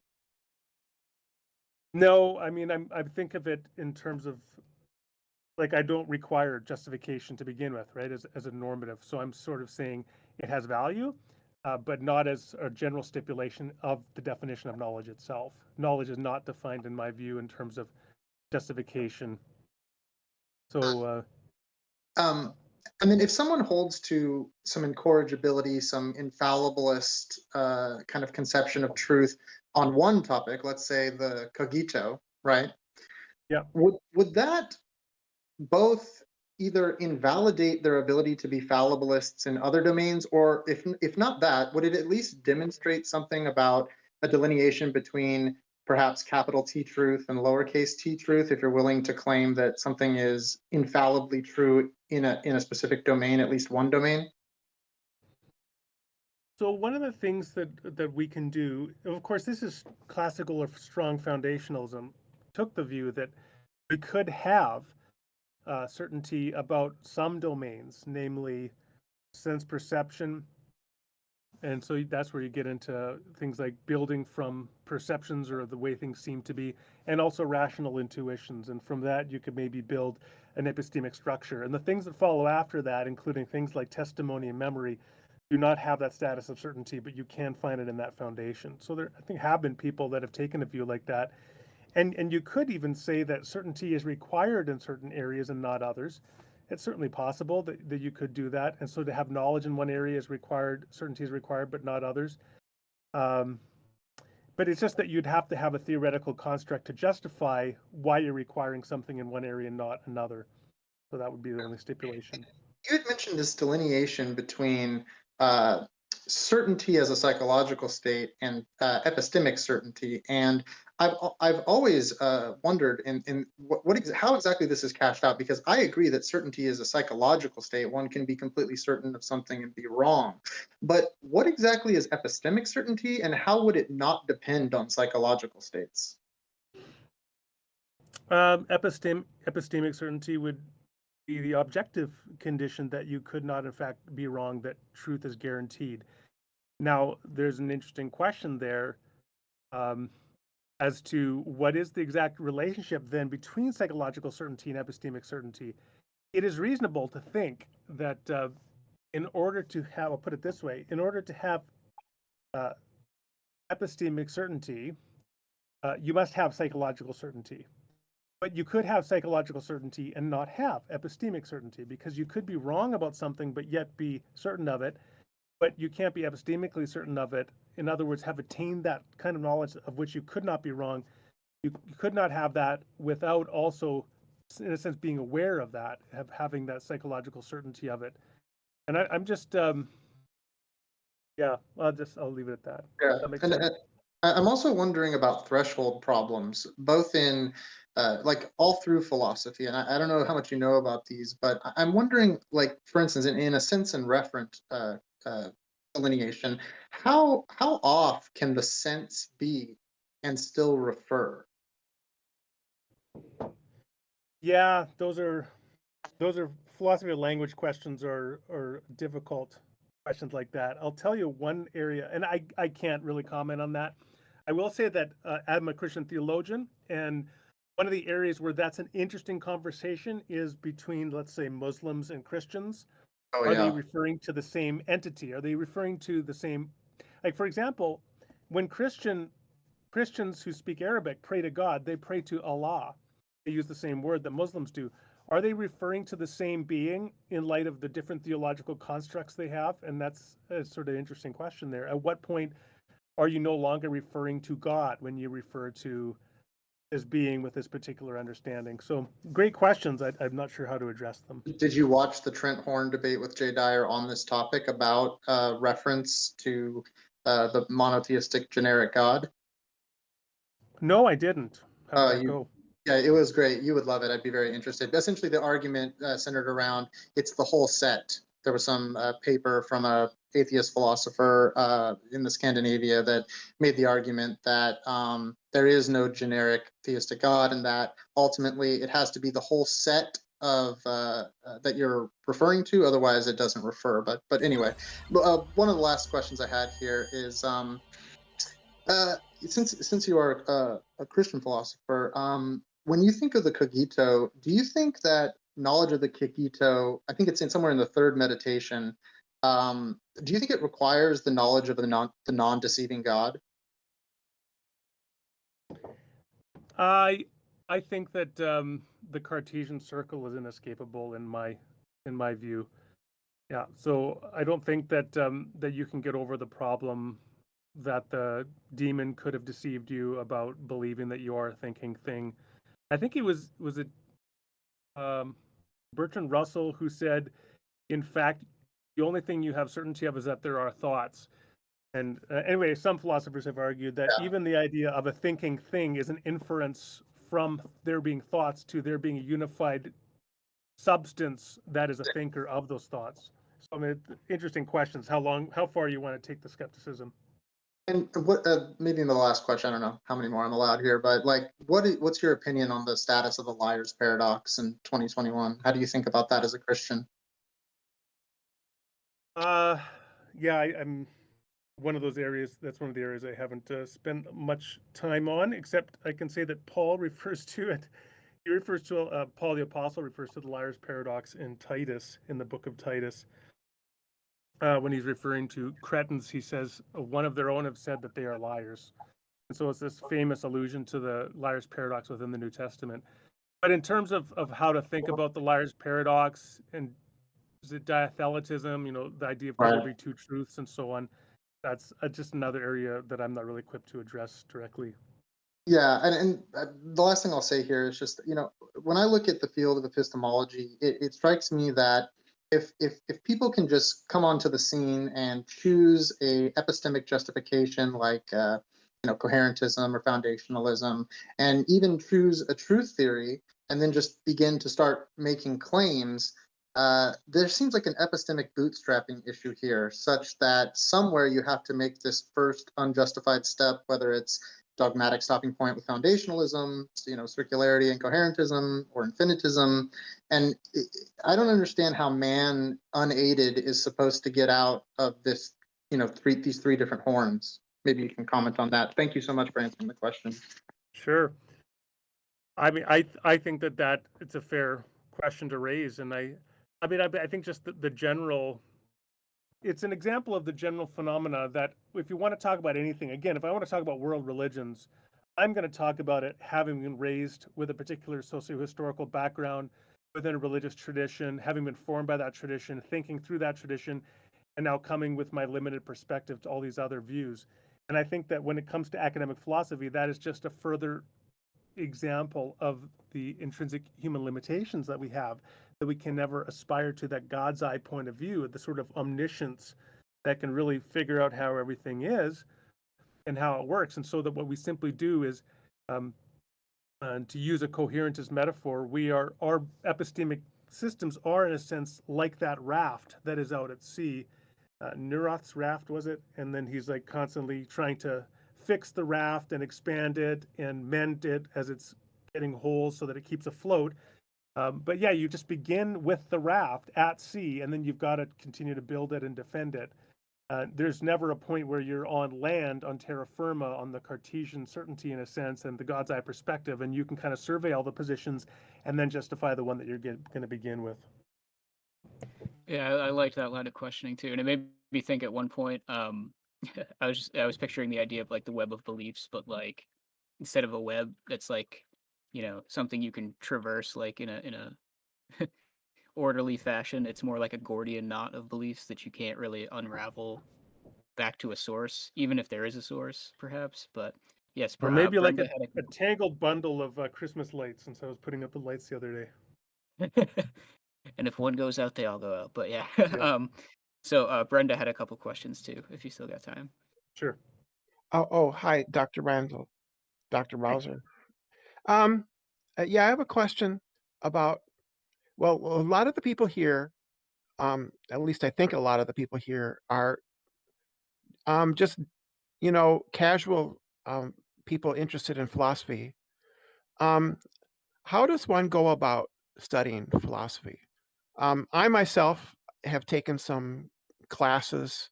No, I mean, I think of it in terms of, like, I don't require justification to begin with, right, as a normative. So I'm sort of saying it has value, but not as a general stipulation of the definition of knowledge itself. Knowledge is not defined, in my view, in terms of justification. So, Um, I mean, if someone holds to some incorrigibility, some infallibilist kind of conception of truth on one topic, let's say the cogito, right? yeah. Would that both either invalidate their ability to be fallibilists in other domains, or if not that, would it at least demonstrate something about a delineation between perhaps capital T truth and lowercase t truth, if you're willing to claim that something is infallibly true in a specific domain, at least one domain? So one of the things that we can do, of course, this is classical or strong foundationalism, took the view that we could have certainty about some domains, namely sense perception. And so that's where you get into things like building from perceptions or the way things seem to be, and also rational intuitions. And from that, you could maybe build an epistemic structure. And the things that follow after that, including things like testimony and memory, do not have that status of certainty, but you can find it in that foundation. So there, I think, have been people that have taken a view like that. And you could even say that certainty is required in certain areas and not others. It's certainly possible that you could do that. And so to have knowledge in one area is required, certainty is required, but not others. Um, but it's just that you'd have to have a theoretical construct to justify why you're requiring something in one area and not another. So that would be the only stipulation. You had mentioned this delineation between uh, certainty as a psychological state and epistemic certainty, and I've always wondered in how exactly this is cashed out, because I agree that certainty is a psychological state. One can be completely certain of something and be wrong, but what exactly is epistemic certainty, and how would it not depend on psychological states? Epistemic certainty would be the objective condition that you could not, in fact, be wrong, that truth is guaranteed. Now, there's an interesting question there as to what is the exact relationship then between psychological certainty and epistemic certainty. It is reasonable to think that in order to have, I'll put it this way, in order to have epistemic certainty, you must have psychological certainty. But you could have psychological certainty and not have epistemic certainty, because you could be wrong about something but yet be certain of it, but you can't be epistemically certain of it. In other words, have attained that kind of knowledge of which you could not be wrong. You could not have that without also, in a sense, being aware of that, having that psychological certainty of it. And I'm just, yeah, I'll leave it at that. Yeah, Does that make and sense? I'm also wondering about threshold problems, both in like all through philosophy. And I don't know how much you know about these, but I'm wondering, like, for instance, in a sense and referent delineation, how off can the sense be and still refer? Yeah, those are philosophy of language questions, or difficult questions like that. I'll tell you one area, and I can't really comment on that. I will say that I'm a Christian theologian, and one of the areas where that's an interesting conversation is between, let's say, Muslims and Christians. Oh Are they yeah, referring to the same entity? Are they referring to the same, like, for example, when Christians who speak Arabic pray to God, they pray to Allah. They use the same word that Muslims do. Are they referring to the same being in light of the different theological constructs they have? And that's a sort of interesting question there. At what point are you no longer referring to God when you refer to this being with this particular understanding? So great questions. I'm not sure how to address them. did you watch the Trent Horn debate with Jay Dyer on this topic about reference to the monotheistic generic God? No, I didn't. How did that You, go? yeah, it was great. You would love it. I'd be very interested. Essentially, the argument centered around it's the whole set. There was some paper from a atheist philosopher in the Scandinavia that made the argument that there is no generic theistic God, and that ultimately it has to be the whole set of that you're referring to. Otherwise, it doesn't refer. But anyway, one of the last questions I had here is. Uh, since you are a Christian philosopher, when you think of the cogito, do you think that knowledge of the cogito, I think it's in somewhere in the third meditation, do you think it requires the knowledge of the non-deceiving God? I think that the Cartesian circle is inescapable in my view. Yeah, so I don't think that that you can get over the problem that the demon could have deceived you about believing that you are a thinking thing. I think it um, Bertrand Russell who said, in fact, the only thing you have certainty of is that there are thoughts. And anyway, some philosophers have argued that Yeah. even the idea of a thinking thing is an inference from there being thoughts to there being a unified substance that is a thinker of those thoughts. So I mean, interesting questions. How far you want to take the skepticism? And what maybe in the last question, I don't know how many more I'm allowed here, but like, what's your opinion on the status of the liar's paradox in 2021? How do you think about that as a Christian? Yeah, I'm one of those areas. That's one of the areas I haven't spent much time on, except I can say that Paul refers to it. He refers to Paul the Apostle refers to the liar's paradox in Titus, in the book of Titus. When he's referring to Cretans, he says one of their own have said that they are liars. And so it's this famous allusion to the liar's paradox within the New Testament. But in terms of how to think about the liar's paradox and is it diatheletism, the idea of could there Right. be two truths and so on, that's just another area that I'm not really equipped to address directly. Yeah, and the last thing I'll say here is just, when I look at the field of epistemology, it strikes me that if people can just come onto the scene and choose a epistemic justification like coherentism or foundationalism, and even choose a truth theory, and then just begin to start making claims, there seems like an epistemic bootstrapping issue here, such that somewhere you have to make this first unjustified step, whether it's dogmatic stopping point with foundationalism, circularity and coherentism or infinitism. And I don't understand how man unaided is supposed to get out of this, these three different horns. Maybe you can comment on that. Thank you so much for answering the question. Sure. I mean, I think that it's a fair question to raise, and I think just the general, it's an example of the general phenomena that if you want to talk about anything, again, if I want to talk about world religions, I'm going to talk about it having been raised with a particular socio-historical background within a religious tradition, having been formed by that tradition, thinking through that tradition, and now coming with my limited perspective to all these other views. And I think that when it comes to academic philosophy, that is just a further example of the intrinsic human limitations that we have, that we can never aspire to that God's eye point of view, the sort of omniscience that can really figure out how everything is and how it works. And so that what we simply do is, to use a coherentist metaphor, our epistemic systems are in a sense like that raft that is out at sea. Neurath's raft, was it? And then he's like constantly trying to fix the raft and expand it and mend it as it's getting holes so that it keeps afloat. But yeah, you just begin with the raft at sea, and then you've got to continue to build it and defend it. There's never a point where you're on land, on terra firma, on the Cartesian certainty in a sense, and the God's eye perspective, and you can kind of survey all the positions and then justify the one that you're going to begin with. Yeah, I liked that line of questioning too, and it made me think at one point. I was picturing the idea of like the web of beliefs, but like instead of a web that's like something you can traverse like in a orderly fashion, it's more like a Gordian knot of beliefs that you can't really unravel back to a source, even if there is a source, perhaps. But yes, Or maybe like Brenda had a tangled bundle of Christmas lights, since I was putting up the lights the other day. and if one goes out, they all go out. But yeah, Yeah, so Brenda had a couple questions too, if you still got time. sure. Hi, Dr. Dr. Hey. Rauser. Um, yeah, I have a question about, well, a lot of the people here, at least I think a lot of the people here are just, casual people interested in philosophy. Um, how does one go about studying philosophy? I myself have taken some classes.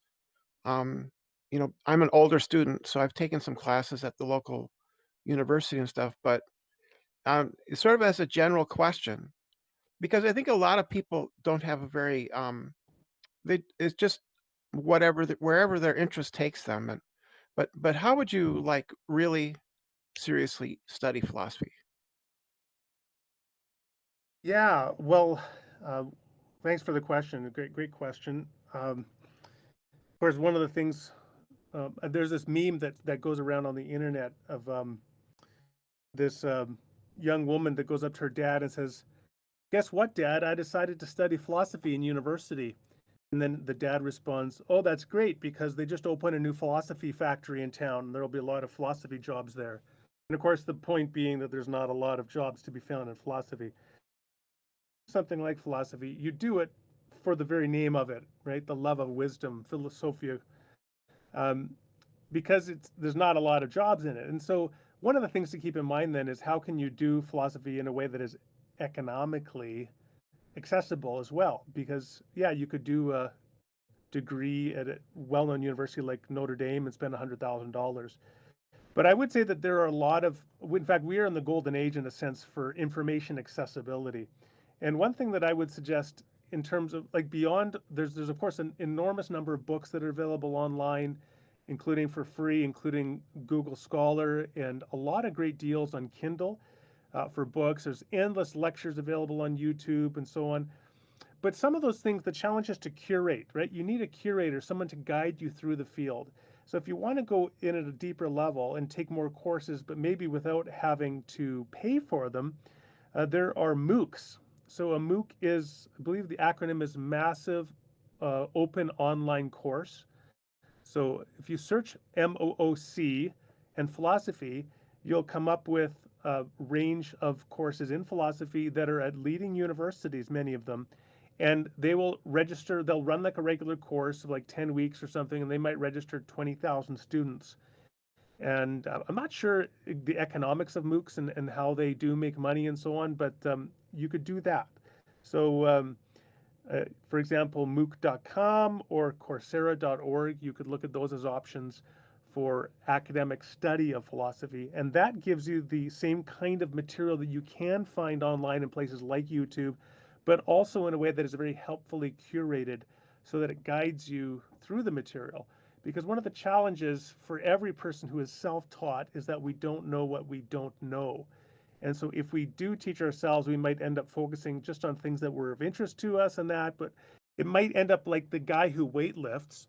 I'm an older student, so I've taken some classes at the local university and stuff, but sort of as a general question, because I think a lot of people don't have a very it's just wherever their interest takes them. And but how would you like really seriously study philosophy? Yeah, well, thanks for the question. A great question. Of course, one of the things, there's this meme that goes around on the internet of this young woman that goes up to her dad and says, "Guess what, Dad? I decided to study philosophy in university." And then the dad responds, "Oh, that's great because they just opened a new philosophy factory in town, and there'll be a lot of philosophy jobs there." And of course, the point being that there's not a lot of jobs to be found in philosophy. Something like philosophy, you do it for the very name of it, right? The love of wisdom, philosophia, um, because there's not a lot of jobs in it. And so one of the things to keep in mind then is how can you do philosophy in a way that is economically accessible as well? Because yeah, you could do a degree at a well-known university like Notre Dame and spend $100,000. But I would say that there are a lot of, in fact, we are in the golden age in a sense for information accessibility. And one thing that I would suggest in terms of like beyond, there's of course an enormous number of books that are available online, including for free, including Google Scholar, and a lot of great deals on Kindle for books. There's endless lectures available on YouTube and so on. But some of those things, the challenge is to curate, right? You need a curator, someone to guide you through the field. So if you want to go in at a deeper level and take more courses, but maybe without having to pay for them, there are MOOCs. So a MOOC is, I believe the acronym is Massive Open Online Course. So if you search MOOC and philosophy, you'll come up with a range of courses in philosophy that are at leading universities, many of them. And they will register, they'll run like a regular course of like 10 weeks or something, and they might register 20,000 students. And I'm not sure the economics of MOOCs and how they do make money and so on, but you could do that. So for example, MOOC.com or Coursera.org, you could look at those as options for academic study of philosophy. And that gives you the same kind of material that you can find online in places like YouTube, but also in a way that is very helpfully curated so that it guides you through the material. Because one of the challenges for every person who is self-taught is that we don't know what we don't know. And so if we do teach ourselves, we might end up focusing just on things that were of interest to us and that, but it might end up like the guy who weightlifts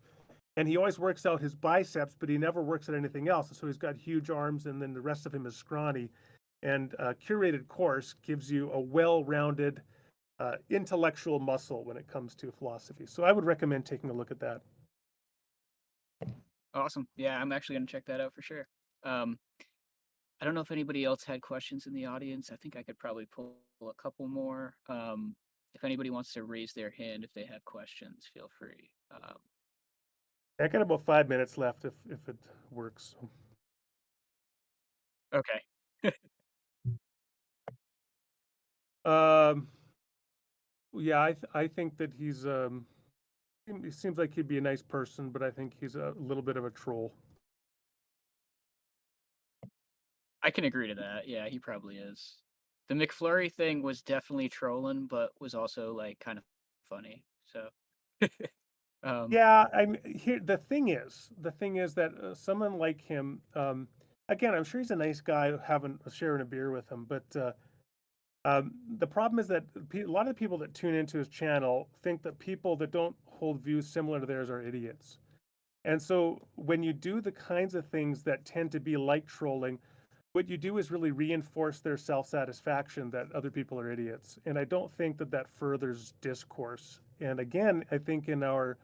and he always works out his biceps, but he never works at anything else. So he's got huge arms and then the rest of him is scrawny. And a curated course gives you a well-rounded intellectual muscle when it comes to philosophy. So I would recommend taking a look at that. Awesome. Yeah, I'm actually going to check that out for sure. Um, I don't know if anybody else had questions in the audience. I think I could probably pull a couple more. If anybody wants to raise their hand if they have questions, feel free. I got about 5 minutes left if it works. Okay. Um, yeah, I think that he seems like he'd be a nice person, but I think he's a little bit of a troll. I can agree to that. Yeah, he probably is. The McFlurry thing was definitely trolling, but was also like kind of funny. So, um, Yeah, I'm here. The thing is that someone like him, again, I'm sure he's a nice guy having sharing a beer with him, but the problem is that a lot of the people that tune into his channel think that people that don't hold views similar to theirs are idiots. And so when you do the kinds of things that tend to be like trolling, what you do is really reinforce their self-satisfaction that other people are idiots. And I don't think that that furthers discourse. And again, I think in our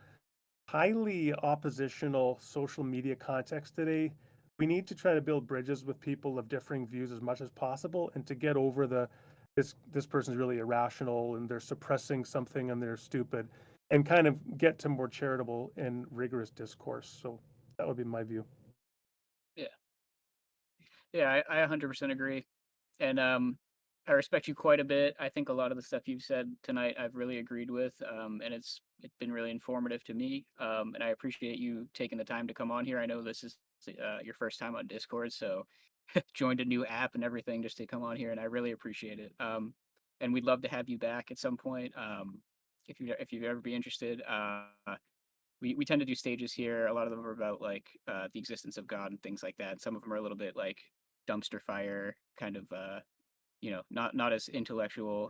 highly oppositional social media context today, we need to try to build bridges with people of differing views as much as possible and to get over this person's really irrational and they're suppressing something and they're stupid and kind of get to more charitable and rigorous discourse. So that would be my view. yeah, yeah, I 100% agree. And I respect you quite a bit. I think a lot of the stuff you've said tonight I've really agreed with, and it's been really informative to me. And I appreciate you taking the time to come on here. I know this is your first time on Discord, so joined a new app and everything just to come on here, and I really appreciate it. And we'd love to have you back at some point. If you'd ever be interested. We tend to do stages here. A lot of them are about like the existence of God and things like that. Some of them are a little bit like dumpster fire kind of not as intellectual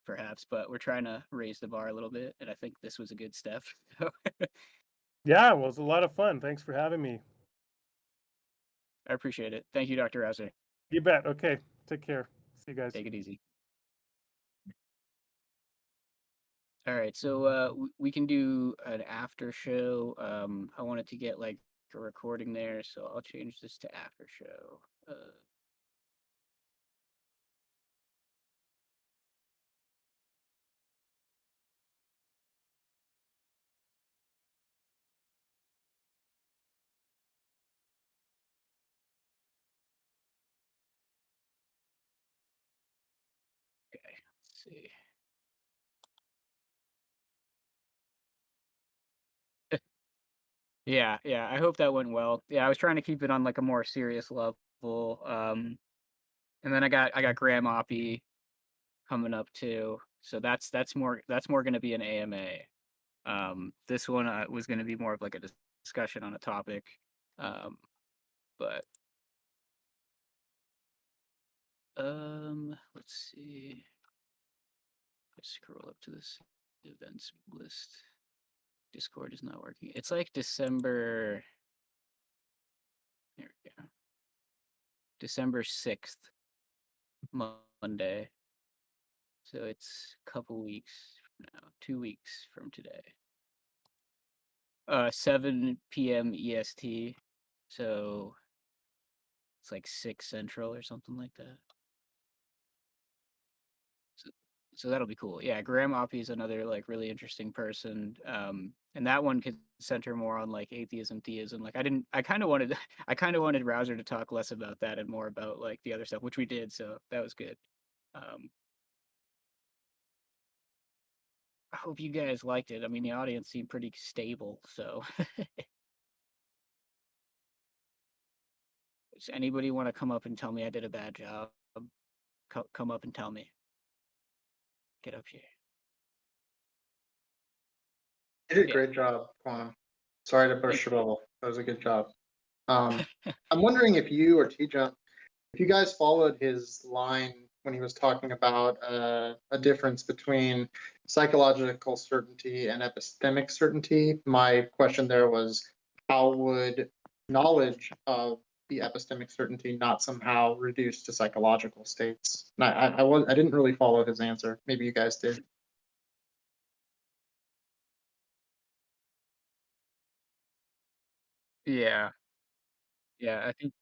perhaps, but we're trying to raise the bar a little bit, and I think this was a good step. Yeah, well, it's a lot of fun. Thanks for having me. I appreciate it. Thank you, Dr. Rauser. You bet. Okay. Take care. See you guys. Take it easy. All right, so we can do an after show. I wanted to get like a recording there, so I'll change this to after show. see. Yeah, yeah. I hope that went well. Yeah, I was trying to keep it on like a more serious level. And then I got Graham Oppie coming up too. So that's more going to be an AMA. This one was going to be more of like a discussion on a topic. Um, but let's see. Let's scroll up to this events list. Discord is not working. It's like December. There we go. December 6th, Monday. So it's a couple weeks from now, 2 weeks from today. 7 p.m. EST. So it's like 6 Central or something like that. So that'll be cool. Yeah, Graham Oppie is another like really interesting person. And that one could center more on like atheism, theism. Like I kind of wanted I kind of wanted Rauser to talk less about that and more about like the other stuff, which we did. So that was good. I hope you guys liked it. I mean, the audience seemed pretty stable. So does anybody want to come up and tell me I did a bad job? Come up and tell me. Get up here. You did a Yeah. great job, Quantum. Sorry to burst your bubble. That was a good job. I'm wondering if you or TJump, if you guys followed his line when he was talking about a difference between psychological certainty and epistemic certainty. My question there was, how would knowledge of the epistemic certainty not somehow reduce to psychological states? And I didn't really follow his answer. Maybe you guys did. Yeah. Yeah, I think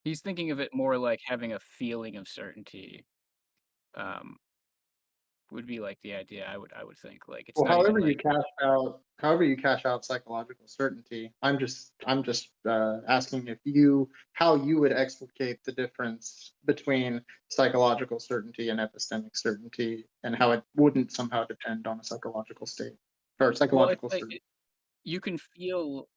he's thinking of it more like having a feeling of certainty. Um, would be like the idea I would think. Like it's Well, not even like however you cash out psychological certainty, I'm just asking how you would explicate the difference between psychological certainty and epistemic certainty, and how it wouldn't somehow depend on a psychological state or well, it's psychological like certainty. you can feel.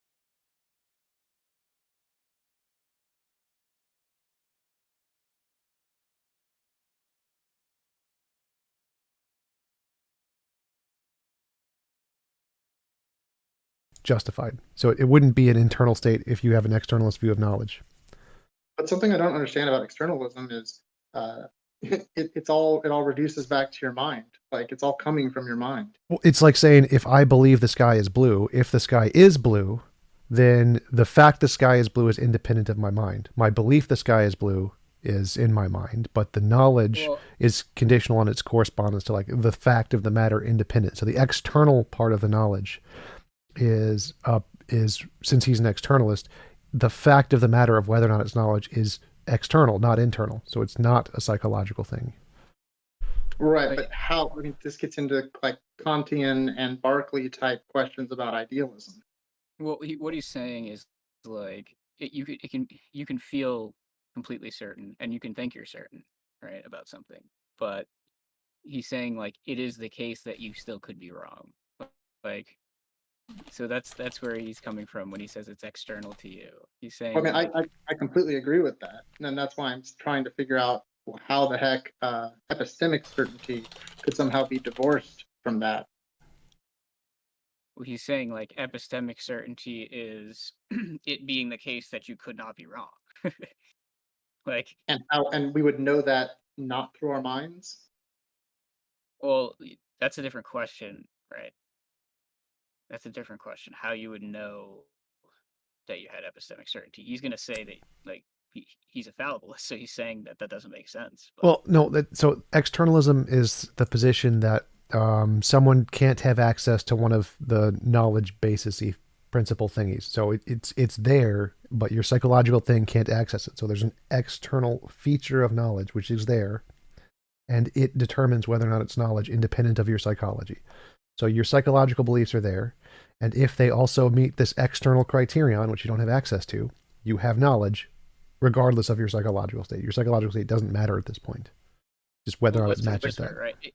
Justified. So it wouldn't be an internal state if you have an externalist view of knowledge. But something I don't understand about externalism is it all reduces back to your mind. Like it's all coming from your mind. Well, it's like saying if I believe the sky is blue, if the sky is blue, then the fact the sky is blue is independent of my mind. My belief the sky is blue is in my mind, but the knowledge Well, is conditional on its correspondence to like the fact of the matter independent. So the external part of the knowledge is since he's an externalist, the fact of the matter of whether or not it's knowledge is external, not internal. So it's not a psychological thing. Right, like but how? I mean, this gets into like Kantian and Berkeley type questions about idealism. well, what he's saying is like you can feel completely certain and you can think you're certain, right, about something, but he's saying like it is the case that you still could be wrong. Like so that's where he's coming from when he says it's external to you. He's I saying mean, like I completely agree with that, and that's why I'm trying to figure out how the heck epistemic certainty could somehow be divorced from that, he's saying like epistemic certainty is it being the case that you could not be wrong. Like, and we would know that not through our minds. well, that's a different question, right? That's a different question. How you would know that you had epistemic certainty. He's going to say that like he's a fallibilist, so he's saying that that doesn't make sense. But Well, no. So externalism is the position that someone can't have access to one of the knowledge basis principle thingies. So it's there, but your psychological thing can't access it. So there's an external feature of knowledge which is there, and it determines whether or not it's knowledge independent of your psychology. So your psychological beliefs are there, and if they also meet this external criterion, which you don't have access to, you have knowledge regardless of your psychological state. Your psychological state doesn't matter at this point. just whether or Well, not let's it just matches that. whisper, right?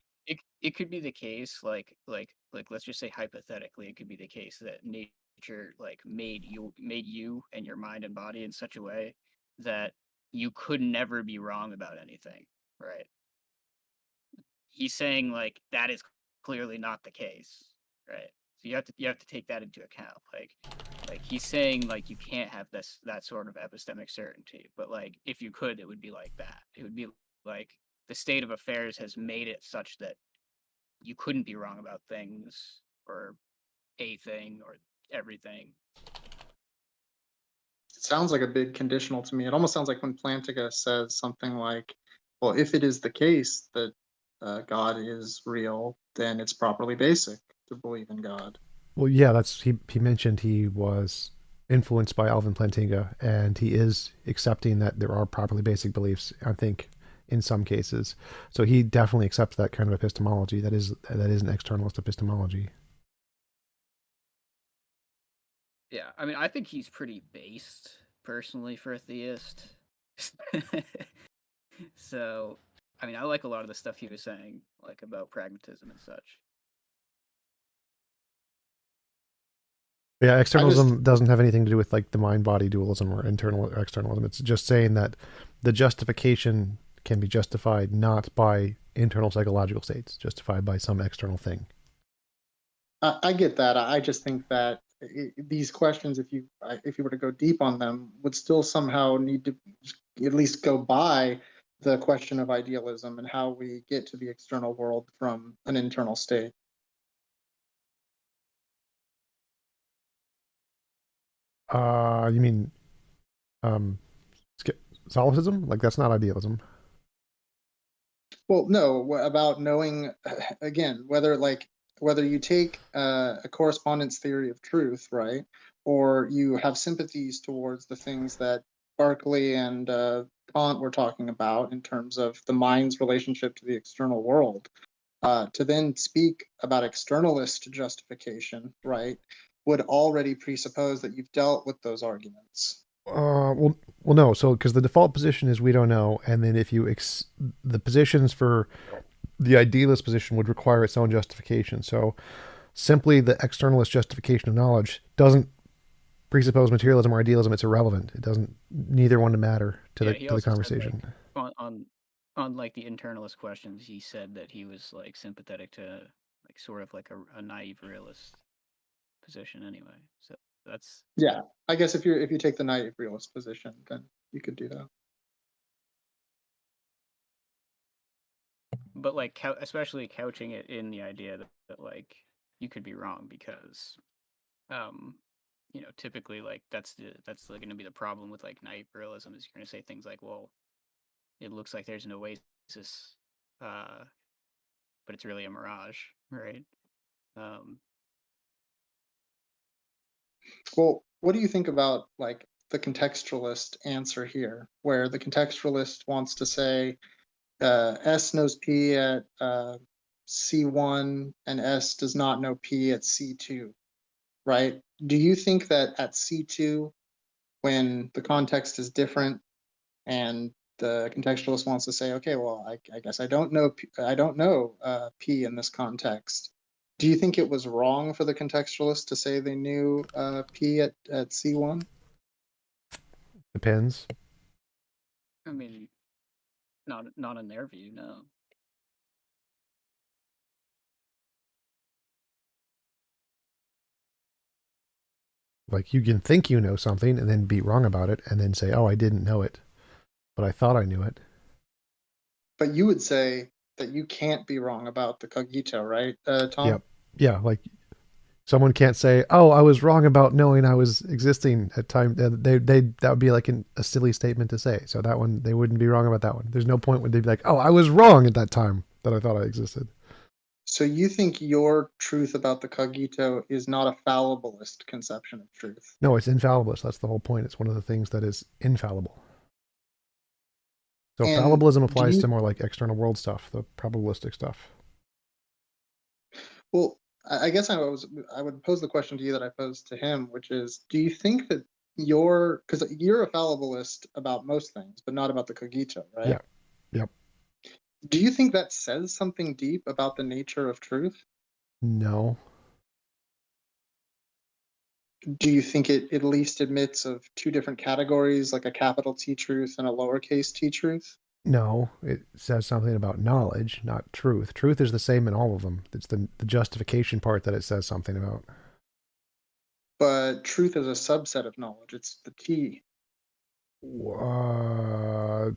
It could be the case, let's just say hypothetically, it could be the case that nature like made you and your mind and body in such a way that you could never be wrong about anything, right? He's saying like that is clearly not the case, right? So you have to take that into account. Like he's saying like you can't have that sort of epistemic certainty, but like if you could, it would be like that. It would be like the state of affairs has made it such that you couldn't be wrong about things or a thing or everything. It sounds like a big conditional to me. It almost sounds like when Plantinga says something like, well, if it is the case that God is real, then it's properly basic to believe in God. Well, yeah, that's he mentioned he was influenced by Alvin Plantinga, and he is accepting that there are properly basic beliefs, I think, in some cases. So he definitely accepts that kind of epistemology. That is an externalist epistemology. Yeah, I mean, I think he's pretty based personally for a theist. So, I mean, I like a lot of the stuff he was saying, like about pragmatism and such. Yeah, I just, externalism doesn't have anything to do with like the mind-body dualism or internal or externalism. It's just saying that the justification can be justified not by internal psychological states, justified by some external thing. I get that. I just think that these questions, if you were to go deep on them, would still somehow need to at least go by the question of idealism and how we get to the external world from an internal state. You mean um, solipsism? Like that's not idealism. Well, no, about knowing again whether you take a correspondence theory of truth, right, or you have sympathies towards the things that Berkeley and Kant were talking about in terms of the mind's relationship to the external world. To then speak about externalist justification, right, would already presuppose that you've dealt with those arguments. Well, no. So because the default position is we don't know, and then if you the positions for the idealist position would require its own justification. So simply the externalist justification of knowledge doesn't presuppose materialism or idealism. It's irrelevant. It doesn't. Neither one to matter to Yeah, the he to the also said conversation. like on like the internalist questions, he said that he was like sympathetic to like sort of like a naive realist position anyway. So that's Yeah, I guess if you take the naive realist position, then you could do that. but like especially couching it in the idea that like you could be wrong because um typically like that's going to be the problem with like naive realism is you're going to say things like, well, it looks like there's an oasis, uh but it's really a mirage, right? um Well, what do you think about like the contextualist answer here, where the contextualist wants to say S knows P at C1 and S does not know P at C2, right? Do you think that at C2, when the context is different and the contextualist wants to say, okay, well, I guess I don't know P in this context. Do you think it was wrong for the contextualist to say they knew P at C1? Depends. I mean, not in their view, no. Like you can think you know something and then be wrong about it, and then say, "Oh, I didn't know it, but I thought I knew it." But you would say that you can't be wrong about the cogito, right, Tom? Yep. Yeah. Like someone can't say, "Oh, I was wrong about knowing I was existing at time." They that would be like a silly statement to say. So that one they wouldn't be wrong about that one. There's no point when they'd be like, "Oh, I was wrong at that time that I thought I existed." So you think your truth about the cogito is not a fallibilist conception of truth? No, it's infallibilist. That's the whole point. It's one of the things that is infallible. So And fallibilism do applies you, to more like external world stuff, the probabilistic stuff. well, I guess I would pose the question to you that I posed to him, which is, do you think that because you're a fallibilist about most things, but not about the cogito, right? Yeah. Yep. Do you think that says something deep about the nature of truth? No. Do you think it at least admits of two different categories, like a capital T truth and a lowercase t truth? No, it says something about knowledge, not truth. Truth is the same in all of them. It's the justification part that it says something about. But truth is a subset of knowledge. It's the T.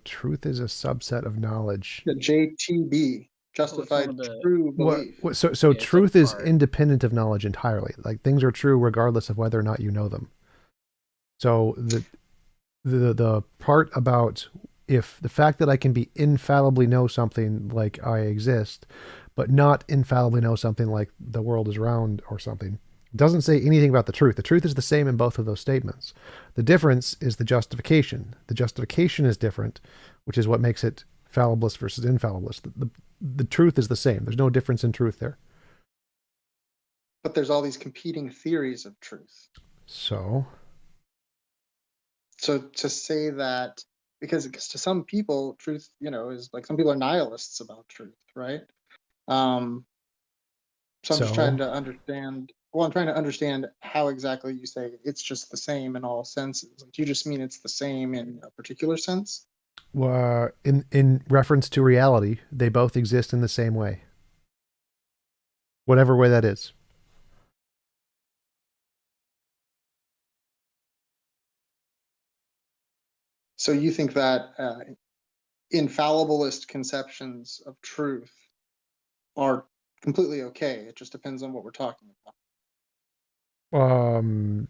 Truth is a subset of knowledge. The JTB, Well, it's one justified of the true belief. So Yeah, it's like truth is part. independent of knowledge entirely. Like things are true regardless of whether or not you know them. So the part about if the fact that I can be infallibly know something like I exist, but not infallibly know something like the world is round or something, doesn't say anything about the truth. The truth is the same in both of those statements. The difference is the justification. The justification is different, which is what makes it fallibilist versus infallibilist. The truth is the same. There's no difference in truth there. But there's all these competing theories of truth. So to say that, because to some people, truth, is like some people are nihilists about truth, right? So I'm just trying to understand. Well, I'm trying to understand how exactly you say it's just the same in all senses. Like, do you just mean it's the same in a particular sense? in reference to reality, they both exist in the same way. Whatever way that is. So you think that infallibilist conceptions of truth are completely okay. It just depends on what we're talking about.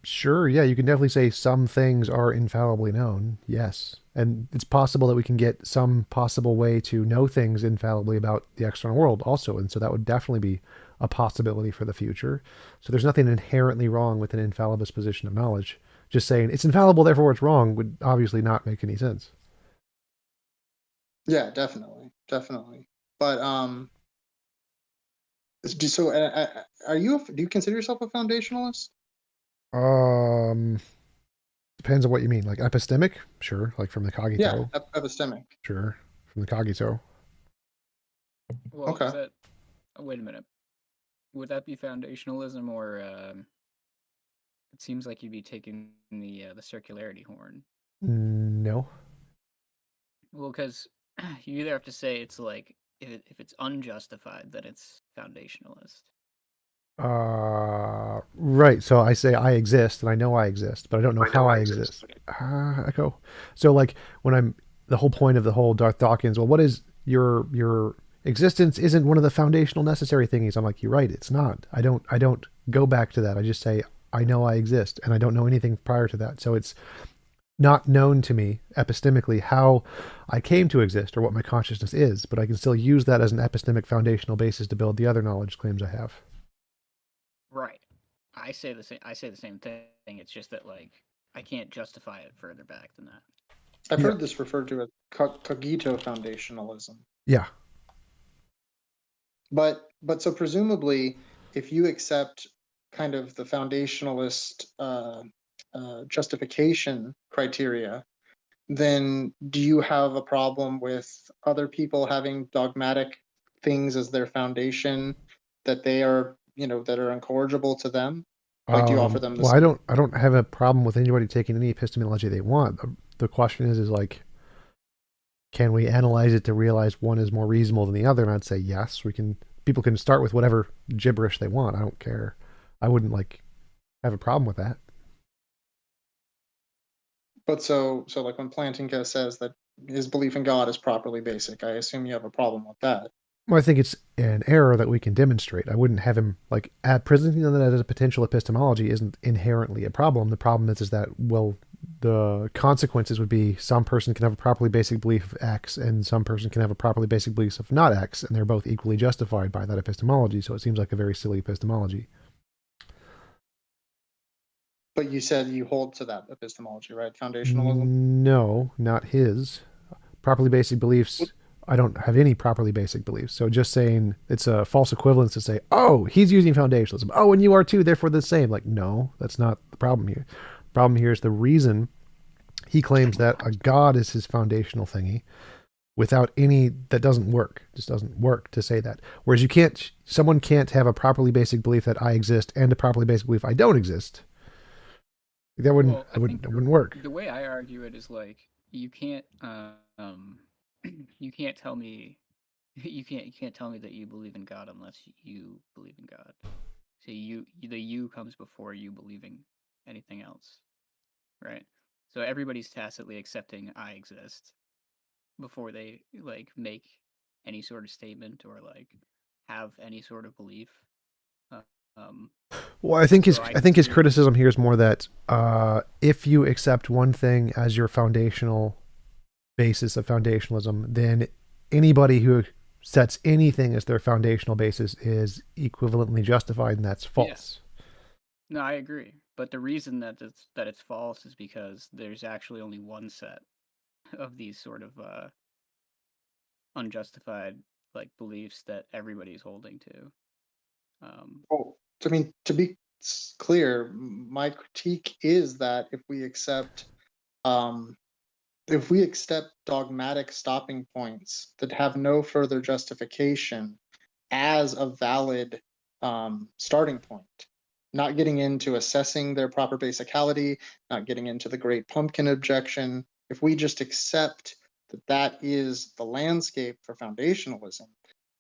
Sure, yeah, you can definitely say some things are infallibly known. Yes. And it's possible that we can get some possible way to know things infallibly about the external world also. And so that would definitely be a possibility for the future. So there's nothing inherently wrong with an infallibilist position of knowledge. Just saying it's infallible, therefore it's wrong would obviously not make any sense. Yeah, definitely. But so are you? Do you consider yourself a foundationalist? Um, Depends on what you mean. Like epistemic, sure. Like from the cogito, Yeah, epistemic. sure. From the cogito. Well, Okay. is that? Oh, wait a minute. Would that be foundationalism, or it seems like you'd be taking the circularity horn? No. Well, because you either have to say it's like if it's unjustified, then it's foundationalist. Right. So I say I exist and I know I exist, but I don't know how I exist. Echo. So like when I'm the whole point of the whole Darth Dawkins, well, what is your existence isn't one of the foundational necessary thingies. I'm like, you're right, it's not. I don't go back to that. I just say I know I exist and I don't know anything prior to that. So it's not known to me epistemically how I came to exist or what my consciousness is, but I can still use that as an epistemic foundational basis to build the other knowledge claims I have. Right. I say the same. I say the same thing. It's just that like I can't justify it further back than that. I've Yeah. heard this referred to as cogito foundationalism. Yeah. But so presumably, if you accept kind of the foundationalist justification criteria, then do you have a problem with other people having dogmatic things as their foundation that they are, that are incorrigible to them? Like, do you offer them the Well, same? I don't have a problem with anybody taking any epistemology they want. The question is like, can we analyze it to realize one is more reasonable than the other? And I'd say yes. We can. People can start with whatever gibberish they want. I don't care. I wouldn't like have a problem with that. But so like when Plantinga says that his belief in God is properly basic, I assume you have a problem with that. Well, I think it's an error that we can demonstrate. I wouldn't have him like presenting that as a potential epistemology isn't inherently a problem. The problem is that well, the consequences would be some person can have a properly basic belief of X and some person can have a properly basic belief of not X, and they're both equally justified by that epistemology. So it seems like a very silly epistemology. But you said you hold to that epistemology, right? Foundationalism? No, not his. Properly basic beliefs. I don't have any properly basic beliefs. So just saying it's a false equivalence to say, oh, he's using foundationalism. Oh, and you are too, therefore the same. Like, no, that's not the problem here. The problem here is the reason he claims that a God is his foundational thingy. without any, that doesn't work. It just doesn't work to say that. Whereas someone can't have a properly basic belief that I exist and a properly basic belief I don't exist. That wouldn't, Well, it I wouldn't, think it wouldn't work. the way I argue it is like you can't you can't tell me you can't tell me that you believe in God unless you believe in God. So the you comes before you believing anything else, right? So everybody's tacitly accepting I exist before they like make any sort of statement or like have any sort of belief. Uh, Um, Well, I think so I I think his consider criticism here is more that if you accept one thing as your foundational basis of foundationalism, then anybody who sets anything as their foundational basis is equivalently justified, and that's yeah, false. no, I agree. But the reason that it's false is because there's actually only one set of these sort of unjustified like beliefs that everybody's holding to. Well, I mean, to be clear, my critique is that um, if we accept dogmatic stopping points that have no further justification as a valid starting point, not getting into assessing their proper basicality, not getting into the great pumpkin objection, if we just accept that that is the landscape for foundationalism,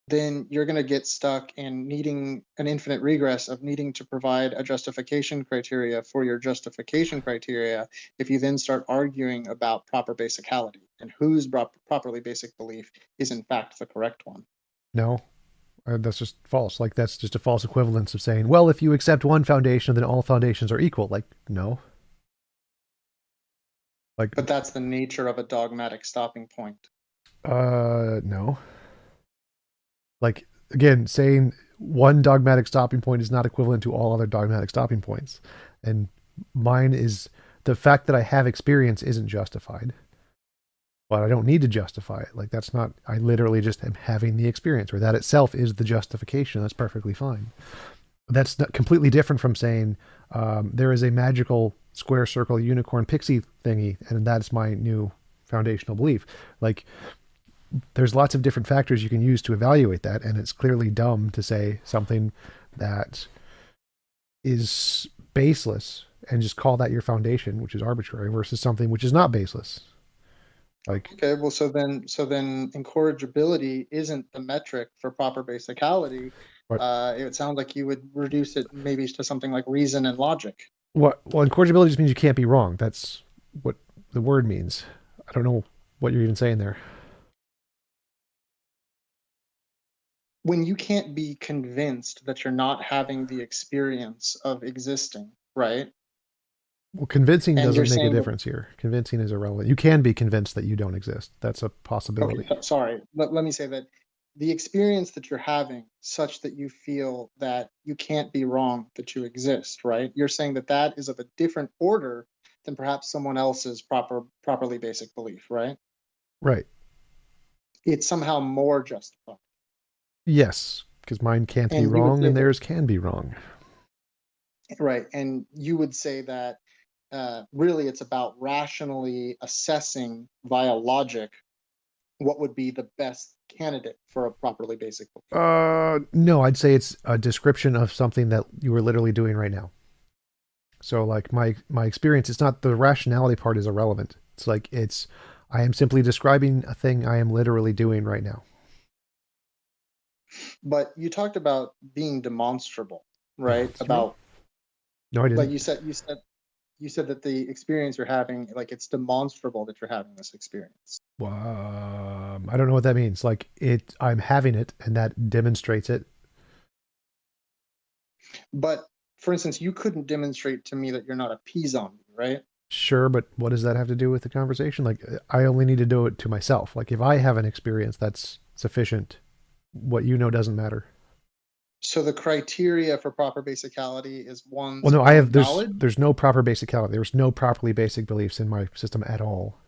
then you're going to get stuck in needing an infinite regress of needing to provide a justification criteria for your justification criteria if you then start arguing about proper basicality and whose properly basic belief is in fact the correct one. No, that's just false. Like that's just a false equivalence of saying, well, if you accept one foundation, then all foundations are equal. Like no, like But that's the nature of a dogmatic stopping point. no. Like again, saying one dogmatic stopping point is not equivalent to all other dogmatic stopping points, and mine is the fact that I have experience isn't justified. But I don't need to justify it. Like that's not. I literally just am having the experience, or that itself is the justification. That's perfectly fine. That's not completely different from saying there is a magical square circle unicorn pixie thingy, and that's my new foundational belief. Like there's lots of different factors you can use to evaluate that, and it's clearly dumb to say something that is baseless and just call that your foundation, which is arbitrary, versus something which is not baseless. Like Okay, well, so then incorrigibility isn't the metric for proper basicality. what? It sounds like you would reduce it maybe to something like reason and logic. What? Well, incorrigibility just means you can't be wrong. That's what the word means. I don't know what you're even saying there. When you can't be convinced that you're not having the experience of existing, right? Well, convincing And you're doesn't make a saying that, difference here. Convincing is irrelevant. You can be convinced that you don't exist. That's a okay, possibility. sorry, let me say that the experience that you're having, such that you feel that you can't be wrong, that you exist, right? You're saying that that is of a different order than perhaps someone else's properly basic belief, right? Right. It's somehow more justified. Yes, because mine can't be And you would wrong say and that, theirs can be wrong. right, and you would say that really it's about rationally assessing via logic what would be the best candidate for a properly basic belief. No, I'd say it's a description of something that you are literally doing right now. So like my experience, it's not the rationality part is irrelevant. It's like I am simply describing a thing I am literally doing right now. But you talked about being demonstrable, right? Demonstrable? About No, I like didn't. you said that the experience you're having, like it's demonstrable that you're having this experience. I don't know what that means. Like I'm having it, and that demonstrates it. But for instance, you couldn't demonstrate to me that you're not a pea zombie, right? Sure, but what does that have to do with the conversation? Like I only need to do it to myself. Like if I have an experience, that's sufficient. What you know doesn't matter. So the criteria for proper basicality is Well, one's no, own knowledge. there's no proper basicality. There's no properly basic beliefs in my system at all.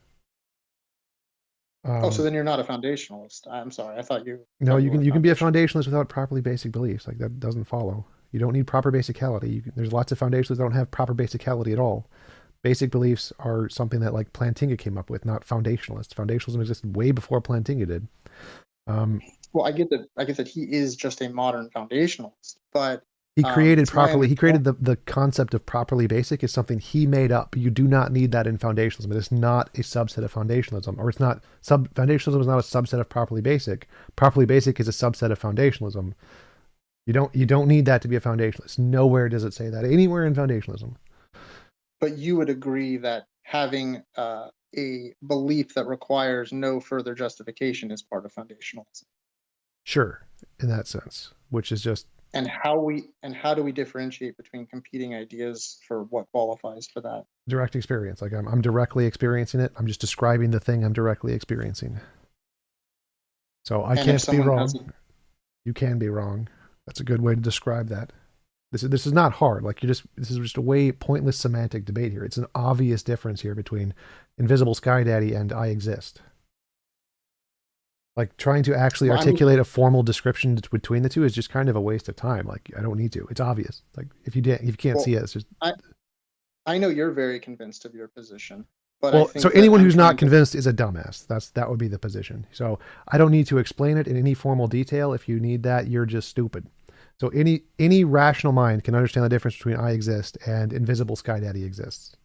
Oh, so Um, then you're not a foundationalist. I'm sorry. I thought you no, thought you were a you can be a foundationalist. foundationalist without properly basic beliefs. Like that doesn't follow. You don't need proper basicality. There's lots of foundationalists that don't have proper basicality at all. Basic beliefs are something that like Plantinga came up with, not foundationalists. Foundationalism existed way before Plantinga did. Well, I get that he is just a modern foundationalist, but he created it's my properly. He created understanding. the concept of properly basic is something he made up. You do not need that in foundationalism. It is not a subset of foundationalism, or it's not foundationalism is not a subset of properly basic. Properly basic is a subset of foundationalism. You don't need that to be a foundationalist. Nowhere does it say that anywhere in foundationalism. But you would agree that having a belief that requires no further justification is part of foundationalism. Sure, in that sense, which is just And how do we differentiate between competing ideas for what qualifies for that? direct experience. Like I'm directly experiencing it. I'm just describing the thing I'm directly experiencing. So I And if can't be someone has wrong. You can be wrong. That's a good way to describe that. This is not hard. Like this is just a way pointless semantic debate here. It's an obvious difference here between Invisible Sky Daddy and I exist. Like trying to actually articulate a formal description between the two is just kind of a waste of time. Like I don't need to. It's obvious. Like if you can't see it, it's just. I know you're very convinced of your position, but Well, I think so that anyone I'm who's not trying to- convinced is a dumbass. That would be the position. So I don't need to explain it in any formal detail. If you need that, you're just stupid. So any rational mind can understand the difference between I exist and Invisible Sky Daddy exists.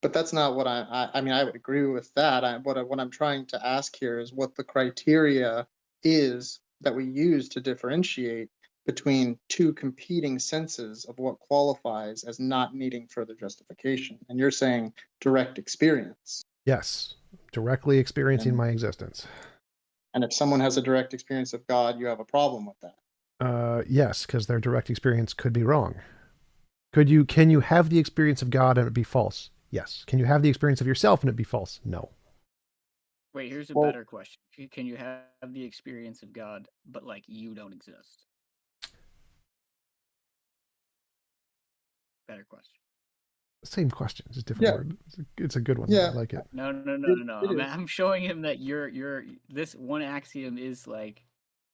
But that's not what I mean. I would agree with that. What I'm trying to ask here is what the criteria is that we use to differentiate between two competing senses of what qualifies as not needing further justification. And you're saying direct experience. Yes, directly experiencing And, my existence. and if someone has a direct experience of God, you have a problem with that. Yes, because their direct experience could be wrong. Can you have the experience of God and it be false? Yes. Can you have the experience of yourself and it be false? No. Wait, here's a better question. Can you have the experience of God, but like you don't exist? Better question. Same question, just different word. It's a good one. Yeah. I like it. No. I'm showing him that you're this one axiom is like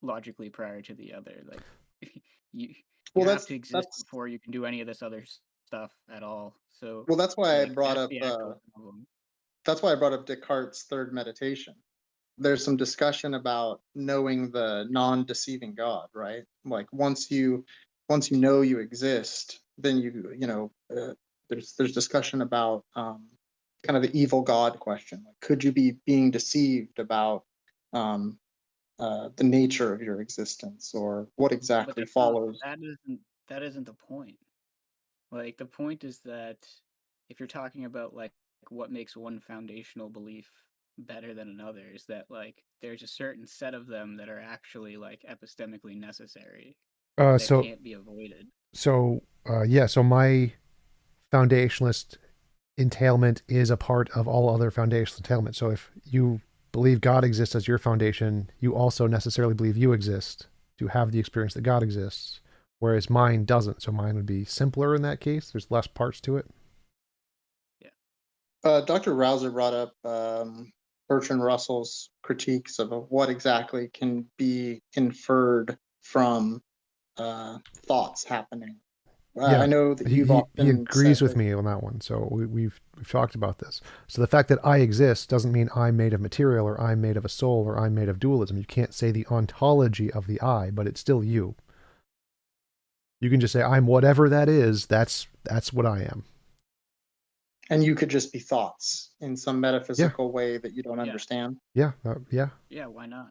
logically prior to the other. Like you have to exist before you can do any of this other stuff at all. So well, that's why like, I brought up. That's why I brought up Descartes' third meditation. There's some discussion about knowing the non-deceiving God, right? Like once you know you exist, then there's discussion about kind of the evil God question. Like, could you be being deceived about the nature of your existence, or what exactly follows? That isn't the point. Like the point is that if you're talking about like what makes one foundational belief better than another, is that like there's a certain set of them that are actually like epistemically necessary that can't be avoided. So my foundationalist entailment is a part of all other foundational entailment. So if you believe God exists as your foundation, you also necessarily believe you exist to have the experience that God exists, whereas mine doesn't. So mine would be simpler in that case. There's less parts to it. Yeah. Dr. Rauser brought up Bertrand Russell's critiques of what exactly can be inferred from thoughts happening. I know that you've he agrees with me on that one. So we've talked about this. So the fact that I exist doesn't mean I'm made of material or I'm made of a soul or I'm made of dualism. You can't say the ontology of the I, but it's still you. You can just say I'm whatever that is. That's what I am. And you could just be thoughts in some metaphysical way that you don't understand. Yeah. Yeah, why not?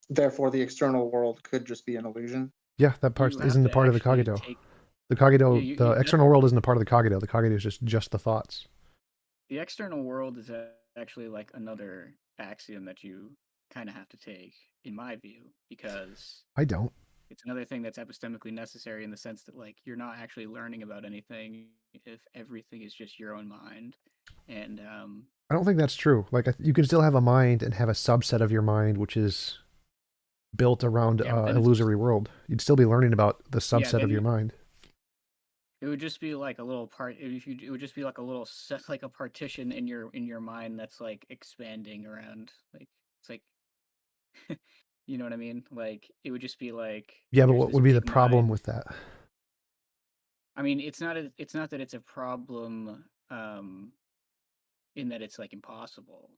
Therefore, the external world could just be an illusion. Yeah, that part isn't a part of the cogito. The cogito, the external world isn't a part of the cogito. The cogito is just the thoughts. The external world is actually like another axiom that you kind of have to take, in my view, because I don't. It's another thing that's epistemically necessary in the sense that like you're not actually learning about anything if everything is just your own mind. And I don't think that's true. Like you can still have a mind and have a subset of your mind which is built around illusory world. You'd still be learning about the subset of your mind. It would just be like a little part. It would just be like a little set, like a partition in your mind that's like expanding around. Like it's like, you know what I mean? Like it would just be like. Yeah, but what would be the problem with that? I mean, it's not that it's a problem in that it's like impossible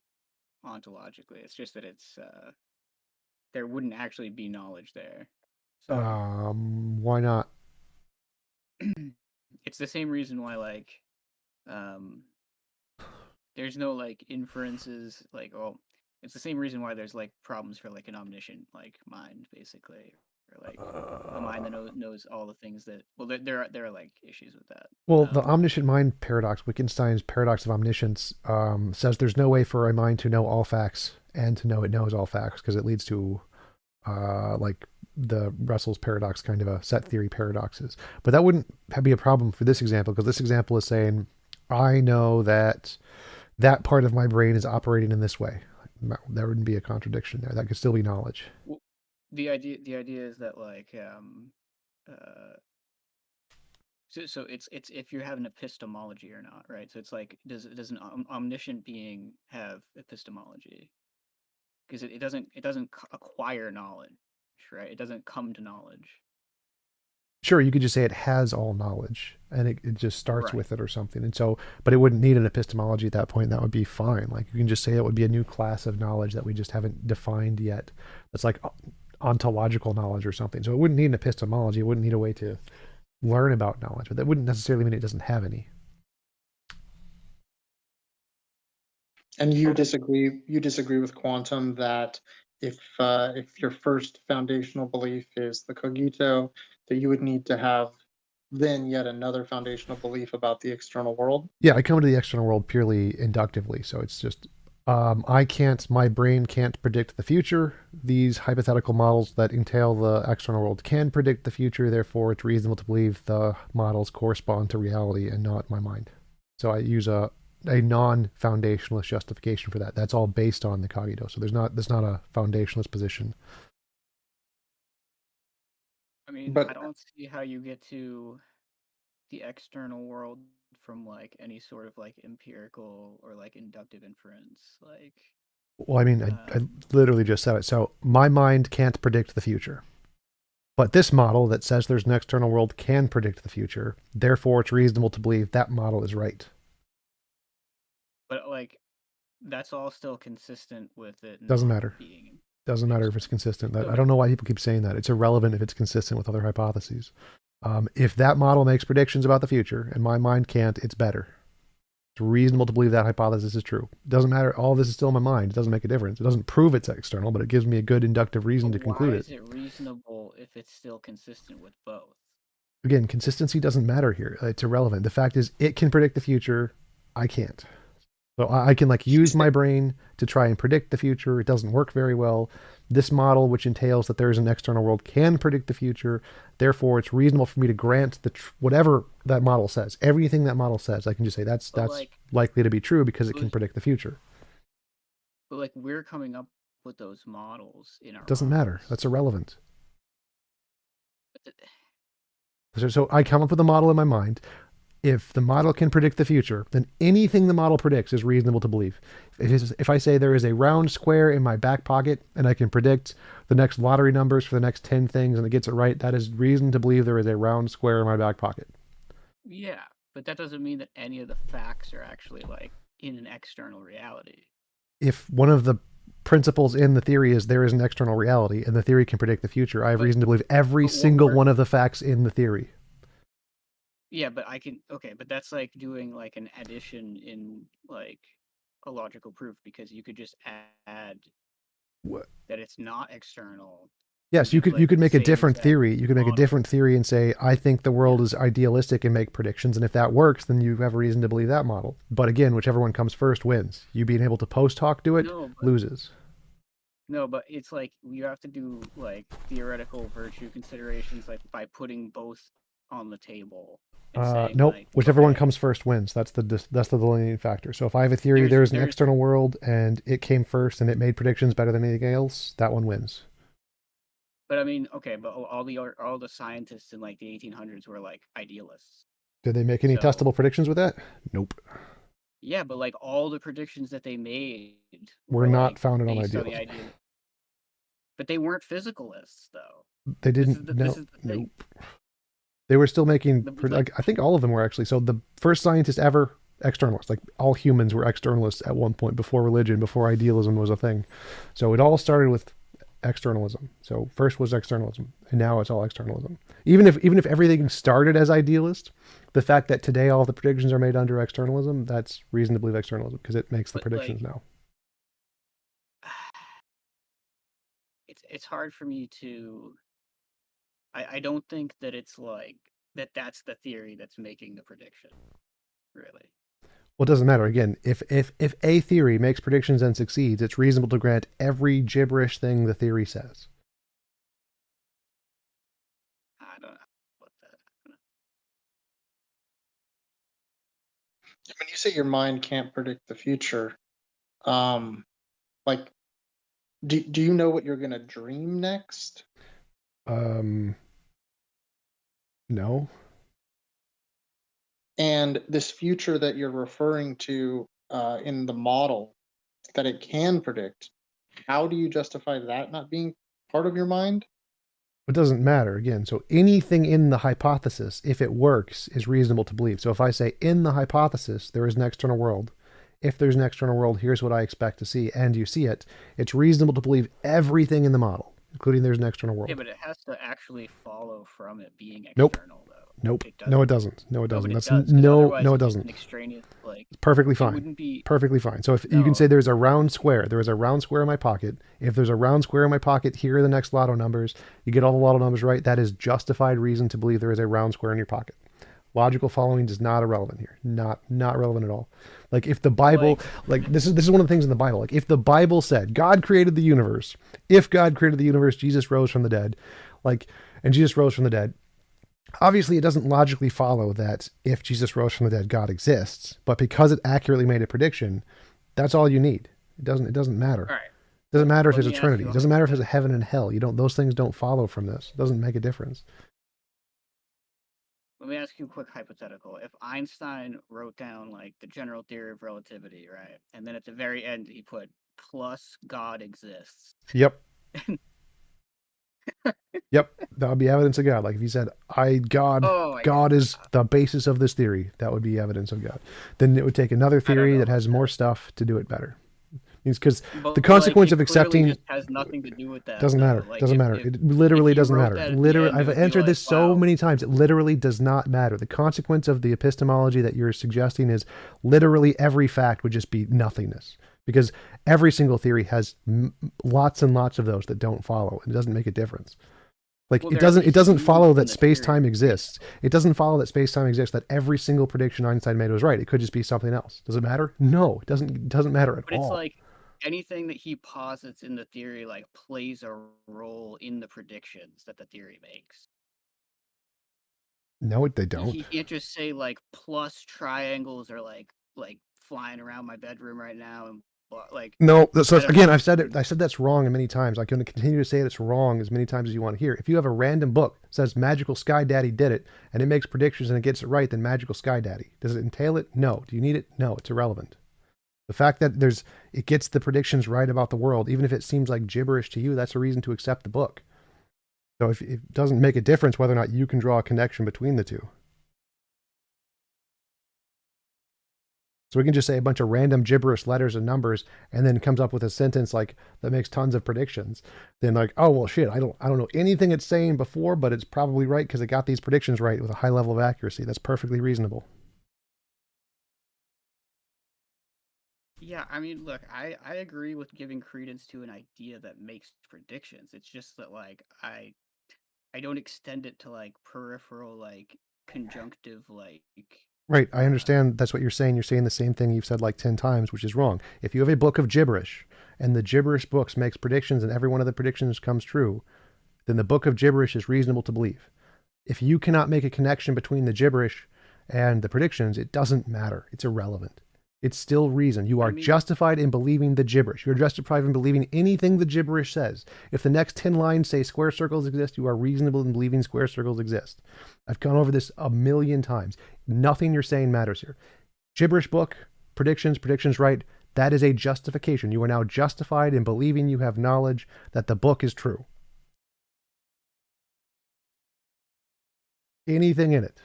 ontologically. It's just that it's there wouldn't actually be knowledge there. So Why not? it's the same reason why like um there's no like inferences like it's the same reason why there's like problems for like an omniscient like mind basically, or like a mind that knows all the things that there are like issues with that. Well, the omniscient mind paradox, Wittgenstein's paradox of omniscience, says there's no way for a mind to know all facts and to know it knows all facts, because it leads to like the Russell's paradox, kind of a set theory paradoxes. But that wouldn't be a problem for this example, because this example is saying, I know that that part of my brain is operating in this way. There wouldn't be a contradiction there. That could still be knowledge. Well, the idea is that like so it's if you have an epistemology or not, right? So it's like does an omniscient being have epistemology? Because it doesn't acquire knowledge, right? It doesn't come to knowledge. Sure, you could just say it has all knowledge and it just starts Right. with it or something. And so, but it wouldn't need an epistemology at that point. That would be fine. Like you can just say it would be a new class of knowledge that we just haven't defined yet. That's like ontological knowledge or something. So it wouldn't need an epistemology. It wouldn't need a way to learn about knowledge, but that wouldn't necessarily mean it doesn't have any. And you disagree with quantum that if your first foundational belief is the cogito, that you would need to have then yet another foundational belief about the external world? Yeah, I come to the external world purely inductively. So it's just my brain can't predict the future. These hypothetical models that entail the external world can predict the future. Therefore, it's reasonable to believe the models correspond to reality and not my mind. So I use a non-foundationalist justification for that. That's all based on the cogito. So there's not a foundationalist position. I mean, But I don't see how you get to the external world from like any sort of like empirical or like inductive inference. Like, Well, I mean, I literally just said it. So my mind can't predict the future. But this model that says there's an external world can predict the future. Therefore, it's reasonable to believe that model is right. but like that's all still consistent with it. Doesn't not matter. Being Doesn't matter if it's consistent. I Okay. don't know why people keep saying that. It's irrelevant if it's consistent with other hypotheses. If that model makes predictions about the future and my mind can't, it's better. It's reasonable to believe that hypothesis is true. It doesn't matter. All of this is still in my mind. It doesn't make a difference. It doesn't prove it's external, but it gives me a good inductive reason to conclude Why it. is it reasonable if it's still consistent with both? Again, consistency doesn't matter here. It's irrelevant. The fact is, it can predict the future. I can't. So I can like use my brain to try and predict the future. It doesn't work very well. This model, which entails that there is an external world, can predict the future. Therefore, it's reasonable for me to grant whatever that model says. Everything that model says, I can just say that's like, likely to be true because it can predict the future. But like we're coming up with those models in our It doesn't matter. minds. That's irrelevant. But So I come up with a model in my mind. If the model can predict the future, then anything the model predicts is reasonable to believe. If I say there is a round square in my back pocket and I can predict the next lottery numbers for the next 10 things and it gets it right, that is reason to believe there is a round square in my back pocket. yeah, but that doesn't mean that any of the facts are actually like in an external reality. If one of the principles in the theory is there is an external reality and the theory can predict the future, I have reason to believe every single one of the facts in the theory. Yeah, but but that's like doing like an addition in like a logical proof, because you could just add that it's not external. Yes, you could make a different theory. You could make a different theory and say, I think the world is idealistic and make predictions. And if that works, then you have a reason to believe that model. But again, whichever one comes first wins. You being able to post hoc do it loses. No, but it's like you have to do like theoretical virtue considerations, like by putting both on the table. Nope. Like, whichever one comes first wins. That's the delineating factor. So if I have a theory, there's an external world and it came first and it made predictions better than anything else, that one wins. But I mean, okay, but all the scientists in like the 1800s were like idealists. Did they make any testable predictions with that? Nope. Yeah, but like all the predictions that they made were not founded on idealism. But they weren't physicalists, though. They didn't. Nope. They were still making, Like, I think all of them were actually. So the first scientists ever, externalists, like all humans were externalists at one point before religion, before idealism was a thing. So it all started with externalism. So first was externalism, and now it's all externalism. Even if everything started as idealist, the fact that today all the predictions are made under externalism, that's reason to believe externalism because it makes the but predictions like, now. it's hard for me to. I don't think that it's like that's the theory that's making the prediction, really. Well, it doesn't matter. Again, if a theory makes predictions and succeeds, it's reasonable to grant every gibberish thing the theory says. I don't know what that. When you say your mind can't predict the future, like, do you know what you're gonna dream next? No. And this future that you're referring to in the model that it can predict, how do you justify that not being part of your mind? It doesn't matter again. So anything in the hypothesis, if it works, is reasonable to believe. So if I say in the hypothesis there is an external world, if there's an external world, here's what I expect to see, and you see it, it's reasonable to believe everything in the model, including there's an external world. Yeah, but it has to actually follow from it being Nope. external, though. Nope. It No, it doesn't. doesn't. No, it doesn't. But it That's does, 'cause no, otherwise no, it it's just doesn't. an extraneous, like, It's perfectly it fine. wouldn't be. Perfectly fine. So if you can No. say there's a round square, there is a round square in my pocket. If there's a round square in my pocket, here are the next lotto numbers. You get all the lotto numbers right. That is justified reason to believe there is a round square in your pocket. Logical following is not irrelevant here. Not relevant at all. Like if the Bible, like this is one of the things in the Bible. Like if the Bible said God created the universe, if God created the universe, Jesus rose from the dead, and Jesus rose from the dead. Obviously, it doesn't logically follow that if Jesus rose from the dead, God exists. But because it accurately made a prediction, that's all you need. It doesn't matter. All right. It doesn't matter if Let there's a me ask Trinity. you It a doesn't matter if there's a heaven and hell. Those things don't follow from this. It doesn't make a difference. Let me ask you a quick hypothetical. If Einstein wrote down like the general theory of relativity, right, and then at the very end he put plus God exists. Yep. Yep. That would be evidence of God. Like if he said, God is the basis of this theory, that would be evidence of God. Then it would take another theory that has more stuff to do it better. Because the consequence of accepting just has nothing to do with that. doesn't matter. Like, doesn't matter. It literally doesn't matter. Literally, I've answered this so many times. It literally does not matter. The consequence of the epistemology that you're suggesting is literally every fact would just be nothingness. Because every single theory has lots and lots of those that don't follow. It doesn't make a difference. Like it doesn't follow that space-time exists. It doesn't follow that space-time exists, that every single prediction Einstein made was right. It could just be something else. Does it matter? No, it doesn't matter at all. But it's like anything that he posits in the theory like plays a role in the predictions that the theory makes. No, they don't. He can't just say like plus triangles are like flying around my bedroom right now and like no. So again, I said that's wrong many times. I'm going to continue to say it's wrong as many times as you want to hear. If you have a random book that says Magical Sky Daddy did it and it makes predictions and it gets it right, then Magical Sky Daddy. Does it entail it? No. Do you need it? No. It's irrelevant. The fact that it gets the predictions right about the world, even if it seems like gibberish to you, that's a reason to accept the book. So if it doesn't make a difference whether or not you can draw a connection between the two. So we can just say a bunch of random gibberish letters and numbers and then comes up with a sentence like that makes tons of predictions. Then like, oh well shit, I don't know anything it's saying before, but it's probably right because it got these predictions right with a high level of accuracy. That's perfectly reasonable. Yeah, I mean, look, I agree with giving credence to an idea that makes predictions. It's just that like I don't extend it to like peripheral like conjunctive like Right, I understand that's what you're saying. You're saying the same thing you've said like 10 times, which is wrong. If you have a book of gibberish and the gibberish books makes predictions and every one of the predictions comes true, then the book of gibberish is reasonable to believe. If you cannot make a connection between the gibberish and the predictions, it doesn't matter. It's irrelevant. It's still reason. You are justified in believing the gibberish. You're justified in believing anything the gibberish says. If the next 10 lines say square circles exist, you are reasonable in believing square circles exist. I've gone over this a million times. Nothing you're saying matters here. Gibberish book, predictions right. That is a justification. You are now justified in believing you have knowledge that the book is true. anything in it.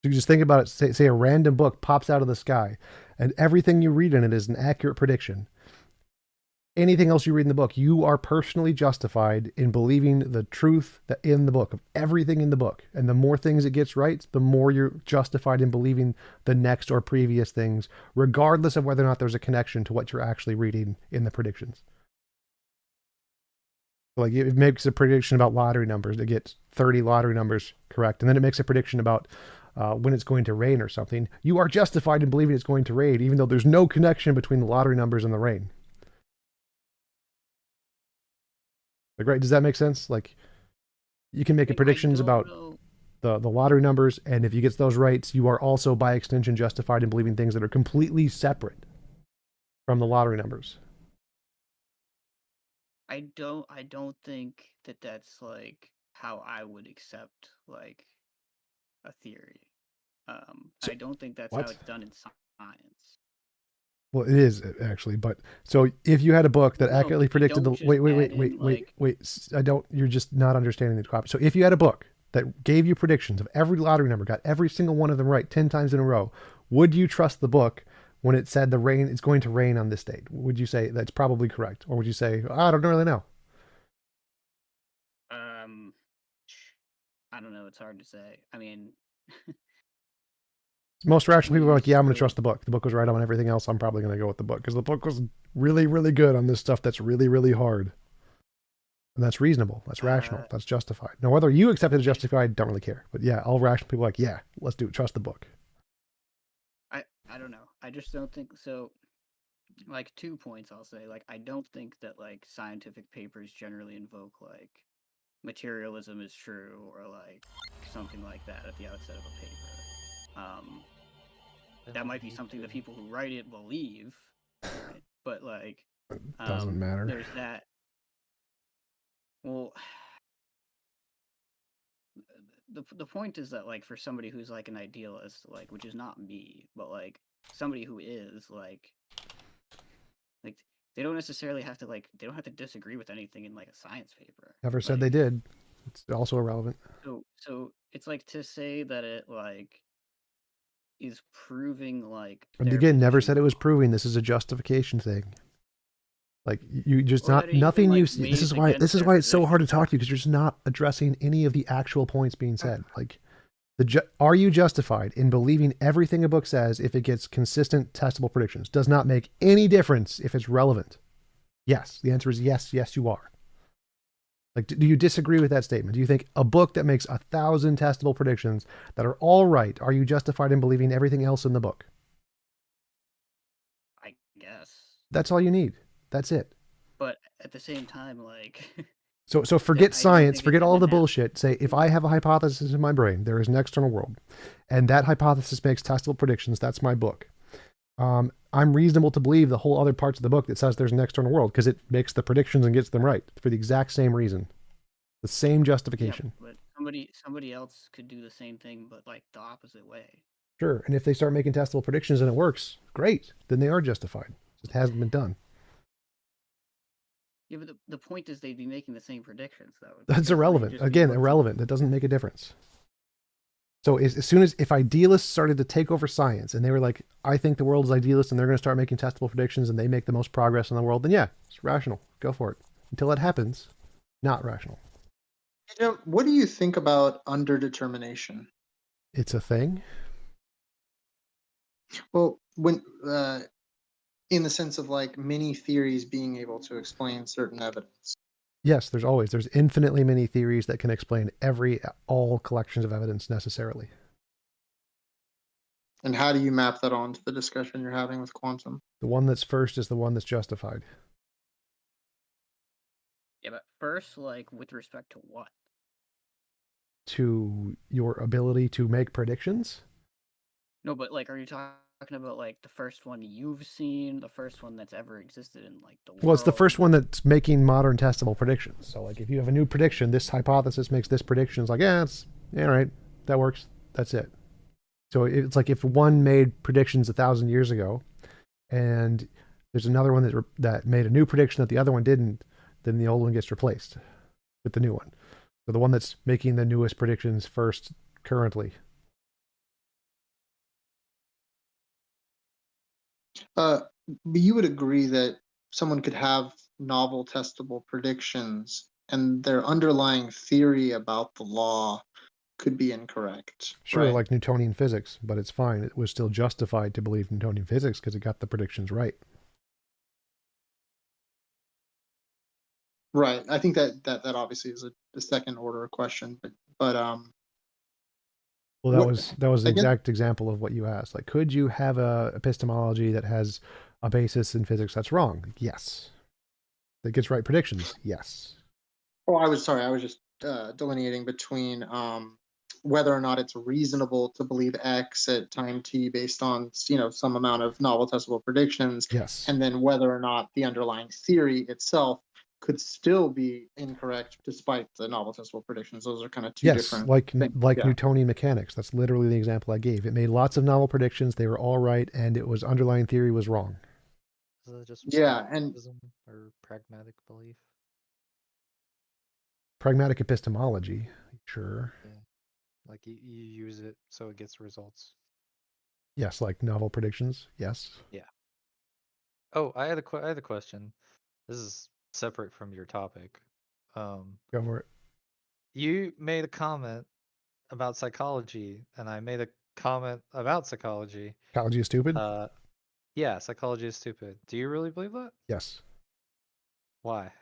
So you just think about it. Say a random book pops out of the sky, and everything you read in it is an accurate prediction. Anything else you read in the book, you are personally justified in believing the truth that in the book, of everything in the book. And the more things it gets right, the more you're justified in believing the next or previous things, regardless of whether or not there's a connection to what you're actually reading in the predictions. Like it makes a prediction about lottery numbers. It gets 30 lottery numbers correct. And then it makes a prediction about when it's going to rain or something. You are justified in believing it's going to rain, even though there's no connection between the lottery numbers and the rain. Like, right? Does that make sense? Like, you can make Like, predictions about the lottery numbers, and if you get those right, you are also, by extension, justified in believing things that are completely separate from the lottery numbers. I don't think that that's like how I would accept like a theory. I don't think that's how what? it's done in science. Well, it is actually, but so if you had a book that No, accurately but they predicted the don't just add in, wait, I don't. You're just not understanding the crop. So if you had a book that gave you predictions of every lottery number, got every single one of them right 10 times in a row, would you trust the book when it said it's going to rain on this date? Would you say that's probably correct, or would you say I don't really know? I don't know. It's hard to say. I mean, Most rational people are like, yeah, I'm going to so- trust the book. The book was right on everything else. I'm probably going to go with the book because the book was really, really good on this stuff that's really, really hard. And that's reasonable. That's rational. That's justified. Now, whether you accept it as justified, don't really care. But yeah, all rational people are like, yeah, let's do it. Trust the book. I don't know. I just don't think so. Like 2 points, I'll say. Like I don't think that like scientific papers generally invoke like materialism is true or like something like that at the outset of a paper. That might be something the people who write it believe, right? But like, Doesn't matter. There's that. Well, the point is that like for somebody who's like an idealist, like which is not me, but like somebody who is like they don't necessarily have to like they don't have to disagree with anything in like a science paper. Never said Like, they did. It's also irrelevant. So it's like to say that it like is proving like And their again, never position said it was wrong. proving. This is a justification thing. Like you just Or not that it even, nothing like, you see. This weighs is why against their it's so hard to position. talk to you because you're just not addressing any of the actual points being said. Like are you justified in believing everything a book says if it gets consistent testable predictions? Does not make any difference if it's relevant. Yes, the answer is yes. Yes, you are. Like, do you disagree with that statement? Do you think a book that makes 1,000 testable predictions that are all right, are you justified in believing everything else in the book? I guess. That's all you need. That's it. But at the same time, like So forget I don't science, think it forget all doesn't the have- bullshit. Say, if I have a hypothesis in my brain, there is an external world, and that hypothesis makes testable predictions, that's my book. I'm reasonable to believe the whole other parts of the book that says there's an external world because it makes the predictions and gets them right for the exact same reason. The same yeah, justification. but somebody else could do the same thing, but like the opposite way. Sure. And if they start making testable predictions and it works, great. Then they are justified. It just hasn't been done. Yeah, but the point is they'd be making the same predictions though. That's because they'd irrelevant. just be Again, looking- irrelevant. That doesn't make a difference. So as soon as if idealists started to take over science and they were like, I think the world is idealist and they're going to start making testable predictions and they make the most progress in the world, then yeah, it's rational. Go for it. Until it happens, not rational. What do you think about underdetermination? It's a thing. Well, when in the sense of like many theories being able to explain certain evidence. Yes, there's infinitely many theories that can explain all collections of evidence necessarily. And how do you map that onto the discussion you're having with quantum? The one that's first is the one that's justified. Yeah, but first, like with respect to what? To your ability to make predictions. No, but like, are you talking about like the first one you've seen, the first one that's ever existed in like the world? Well, it's the first one that's making modern testable predictions. So like if you have a new prediction, this hypothesis makes this prediction, it's like, yeah, right, that works. That's it. So it's like if one made predictions 1,000 years ago and there's another one that made a new prediction that the other one didn't, then the old one gets replaced. with the new one. So the one that's making the newest predictions first currently. But you would agree that someone could have novel testable predictions and their underlying theory about the law could be incorrect, Sure, right? like Newtonian physics, but it's fine. It was still justified to believe Newtonian physics because it got the predictions right. Right. I think that obviously is a second order question, but Well, what that was the again? exact example of what you asked. Like, could you have a epistemology that has a basis in physics that's wrong? Yes. That gets right predictions? Yes. Oh, I was sorry. I was just delineating between whether or not it's reasonable to believe X at time t based on some amount of novel testable predictions, Yes. and then whether or not the underlying theory itself could still be incorrect despite the novel testable predictions. Those are kind of two Yes, different things. like Yeah. Newtonian mechanics. That's literally the example I gave. It made lots of novel predictions. They were all right, and it was underlying theory was wrong. Is it just Yeah, and skepticism or pragmatic belief? Pragmatic epistemology, sure. Yeah. Like you use it so it gets results. Yes, like novel predictions. Yes. Yeah. Oh, I had a question. This is separate from your topic. Um, Go for it. you made a comment about psychology, and I made a comment about psychology. Psychology is stupid. Yeah, psychology is stupid. Do you really believe that? Yes. Why?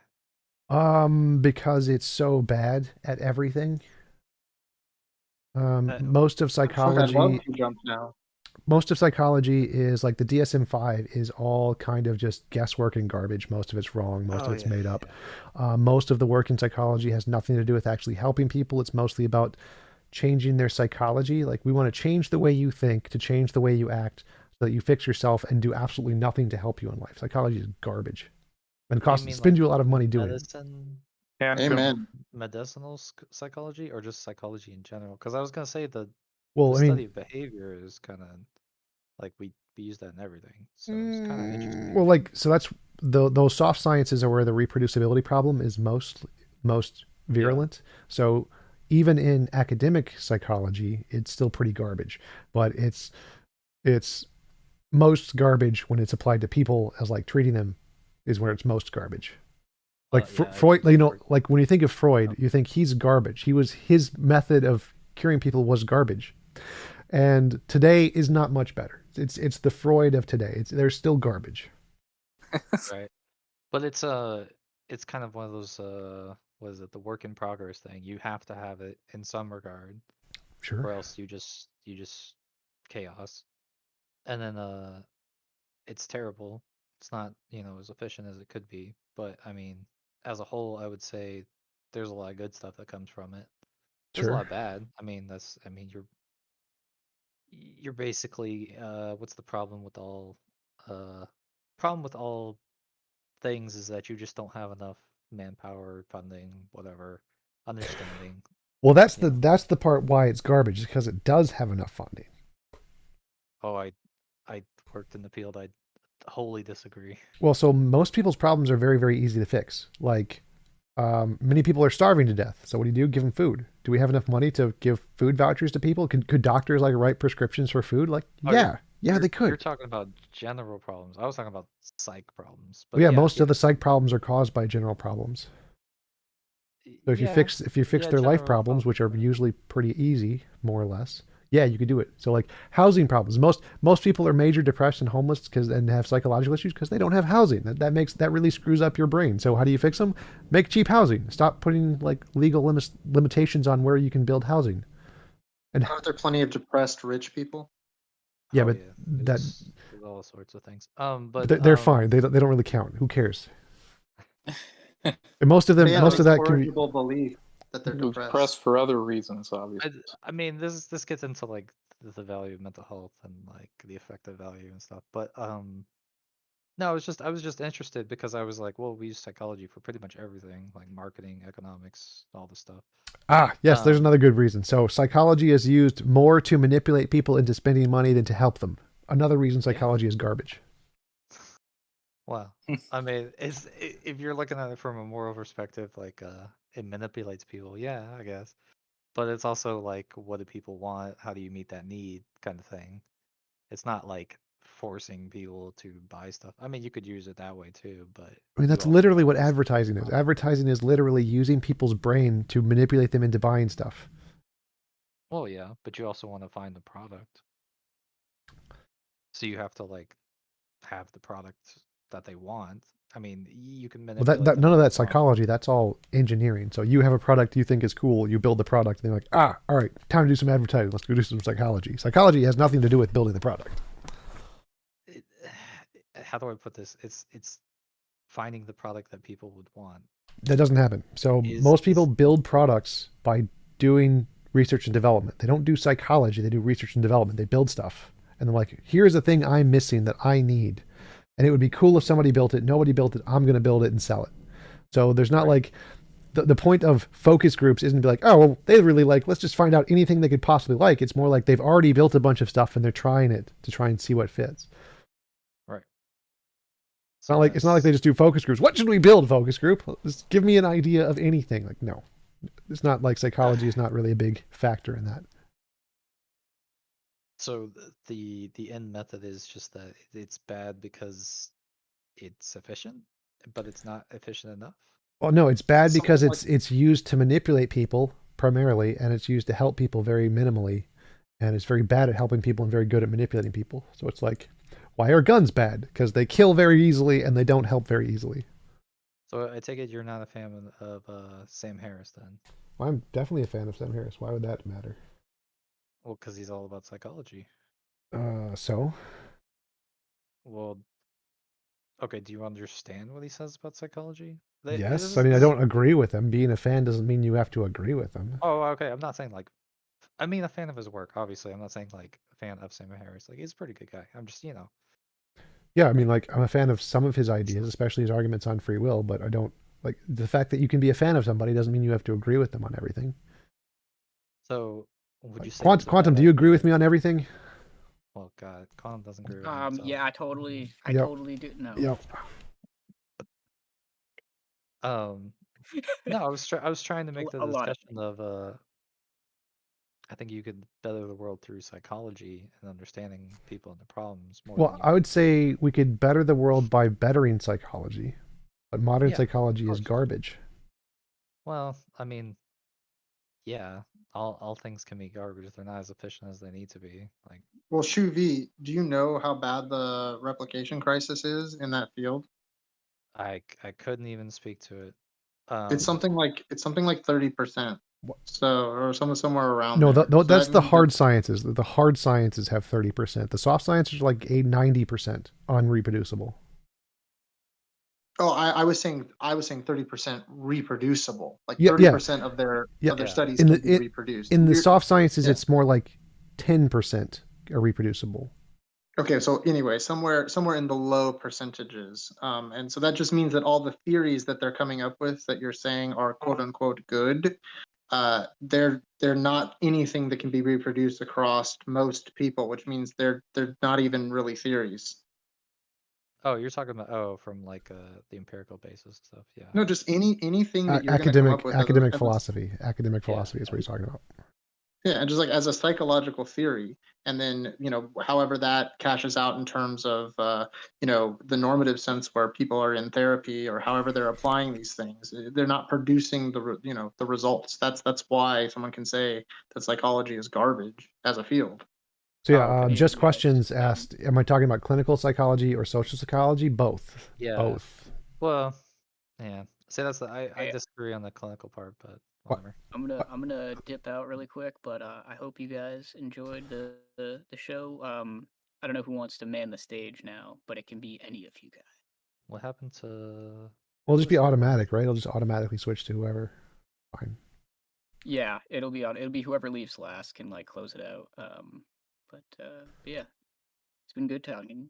Because it's so bad at everything. Uh, Most of I love psychology, TJump now. most of psychology is like the DSM-5 is all kind of just guesswork and garbage. Most of it's wrong. Most of Oh it's yeah, made up. yeah. Most of the work in psychology has nothing to do with actually helping people. It's mostly about changing their psychology. Like we want to change the way you think to change the way you act so that you fix yourself and do absolutely nothing to help you in life. Psychology is garbage and You mean spends like you a lot of money doing it. medicine, Amen. medicinal psychology, or just psychology in general? Because I was gonna say the Well, I mean, study of behavior is kind of like we use that in everything, so it's kind of interesting. well, like so that's those soft sciences are where the reproducibility problem is most virulent. So even in academic psychology, it's still pretty garbage, but it's most garbage when it's applied to people as like treating them is where it's most garbage. Like Yeah, Freud, you know, Freud. like when you think of Freud, you think he's garbage. His method of curing people was garbage, and today is not much better. It's the Freud of today. They're still garbage. Right. But it's kind of one of those what is it, the work in progress thing. You have to have it in some regard, Sure. or else you just chaos. And then it's terrible. It's not, as efficient as it could be. But I mean, as a whole, I would say there's a lot of good stuff that comes from it. There's a lot Sure. of bad. You're basically what's the uh problem with all things is that you just don't have enough manpower, funding, whatever, understanding. Well, that's You know. that's the part why it's garbage, is because it does have enough funding. Oh, I worked in the field. I wholly disagree. Well, so most people's problems are very, very easy to fix. Like, many people are starving to death. So what do? Give them food. Do we have enough money to give food vouchers to people? Could doctors like write prescriptions for food? Like, Oh, yeah, they You're could. talking about general problems. I was talking about psych problems. Well, But yeah, yeah, most of the psych problems are caused by general problems. So if you yeah, fix their life general problems, which are problems. usually pretty easy, more or less, yeah, you could do it. So like housing problems, most people are major depressed and homeless and have psychological issues because they don't have housing. That really screws up your brain. So how do you fix them? Make cheap housing. Stop putting like legal limitations on where you can build housing. And Aren't there plenty of depressed rich people? yeah, Oh but yeah, that there's all sorts of things. they're fine. They don't really count. Who cares? And most of They them, have most an of that can be. incorrigible belief that they're They're depressed. depressed for other reasons, obviously. I mean, this gets into like the value of mental health and like the effective value and stuff. But no, I was just interested because I was like, well, we use psychology for pretty much everything, like marketing, economics, all this stuff. Ah, yes, there's Um, another good reason. So psychology is used more to manipulate people into spending money than to help them. Another reason psychology is garbage. Well, I mean, if you're looking at it from a moral perspective, like it manipulates people, yeah, I guess. But it's also like, what do people want? How do you meet that need, kind of thing. It's not like forcing people to buy stuff. I mean, you could use it that way too, but I mean, you that's also literally what want to advertising is. buy. Advertising is literally using people's brain to manipulate them into buying stuff. Well, yeah, but you also want to find the product, so you have to like have the product that they want. I mean, you can Well, manipulate them none of all that's you want. psychology. That's all engineering. So you have a product you think is cool. You build the product, and they're like, all right, time to do some advertising. Let's go do some psychology. Psychology has nothing to do with building the product. It, how do I put this? It's finding the product that people would want. That doesn't happen. So most people build products by doing research and development. They don't do psychology. They do research and development. They build stuff. And they're like, here's the thing I'm missing that I need. And it would be cool if somebody built it. Nobody built it. I'm going to build it and sell it. So there's not like the point of focus groups isn't to be like, oh, well, they really like, let's just find out anything they could possibly like. It's more like they've already built a bunch of stuff and they're trying it to try and see what fits. Right. It's not like they just do focus groups. What should we build, focus group? Just give me an idea of anything. Like, no. It's not like psychology is not really a big factor in that. So the end method is just that it's bad because it's efficient, but it's not efficient enough. Well, no, it's bad Something because like- it's used to manipulate people primarily, and it's used to help people very minimally, and it's very bad at helping people and very good at manipulating people. So it's like, why are guns bad? Because they kill very easily and they don't help very easily. So I take it you're not a fan of Sam Harris then? Well, I'm definitely a fan of Sam Harris. Why would that matter? Well, because he's all about psychology. So? Well, okay, do you understand what he says about psychology? Yes. I mean, I don't agree with him. Being a fan doesn't mean you have to agree with him. Oh, okay. I'm not saying like, I mean, a fan of his work, obviously. I'm not saying like a fan of Sam Harris. Like, he's a pretty good guy. I'm just, Yeah, I mean, like, I'm a fan of some of his ideas, especially his arguments on free will, but I don't, like, the fact that you can be a fan of somebody doesn't mean you have to agree with them on everything. So, would Like, you say it's a Quantum, bad do you agree with idea? me on everything? Well, God, Quantum doesn't agree with me. So. Yeah, I totally Yep. do. No. Yep. No, I was trying to make the A lot of discussion of I think you could better the world through psychology and understanding people and their problems more Well, than I would say we could better the world by bettering psychology, but modern Yeah, psychology of is course. garbage. Well, I mean, yeah, all things can be garbage if they're not as efficient as they need to be. Like, Well, Shu V, do you know how bad the replication crisis is in that field? I couldn't even speak to it. It's something like 30%. So or somewhere around No, there. So that's that the means hard sciences. The hard sciences have 30%. The soft sciences are like 90% unreproducible. Oh, I was saying 30% reproducible. Like Yeah, 30% of their yeah. studies In can be the reproduced. in the You're- soft sciences, yeah. it's more like 10% are reproducible. Okay, so anyway, somewhere in the low percentages, and so that just means that all the theories that they're coming up with that you're saying are quote unquote good, they're not anything that can be reproduced across most people, which means they're not even really theories. Oh, you're talking about from like the empirical basis stuff. Yeah. No, just anything that you're going to come up with. Academic philosophy. Academic philosophy is what he's talking about. Yeah, and just like as a psychological theory, and then however that cashes out in terms of the normative sense where people are in therapy or however they're applying these things, they're not producing the results. That's why someone can say that psychology is garbage as a field. So yeah, okay. just Yes. questions asked. Am I talking about clinical psychology or social psychology? Both. Yeah. Both. Well, yeah. See, I Okay. disagree on the clinical part, but What? whatever. I'm gonna dip out really quick, but I hope you guys enjoyed the show. I don't know who wants to man the stage now, but it can be any of you guys. What happened to? Well, it'll just be automatic, right? It'll just automatically switch to whoever. Fine. Yeah, it'll be whoever leaves last can like close it out. But yeah, it's been good talking.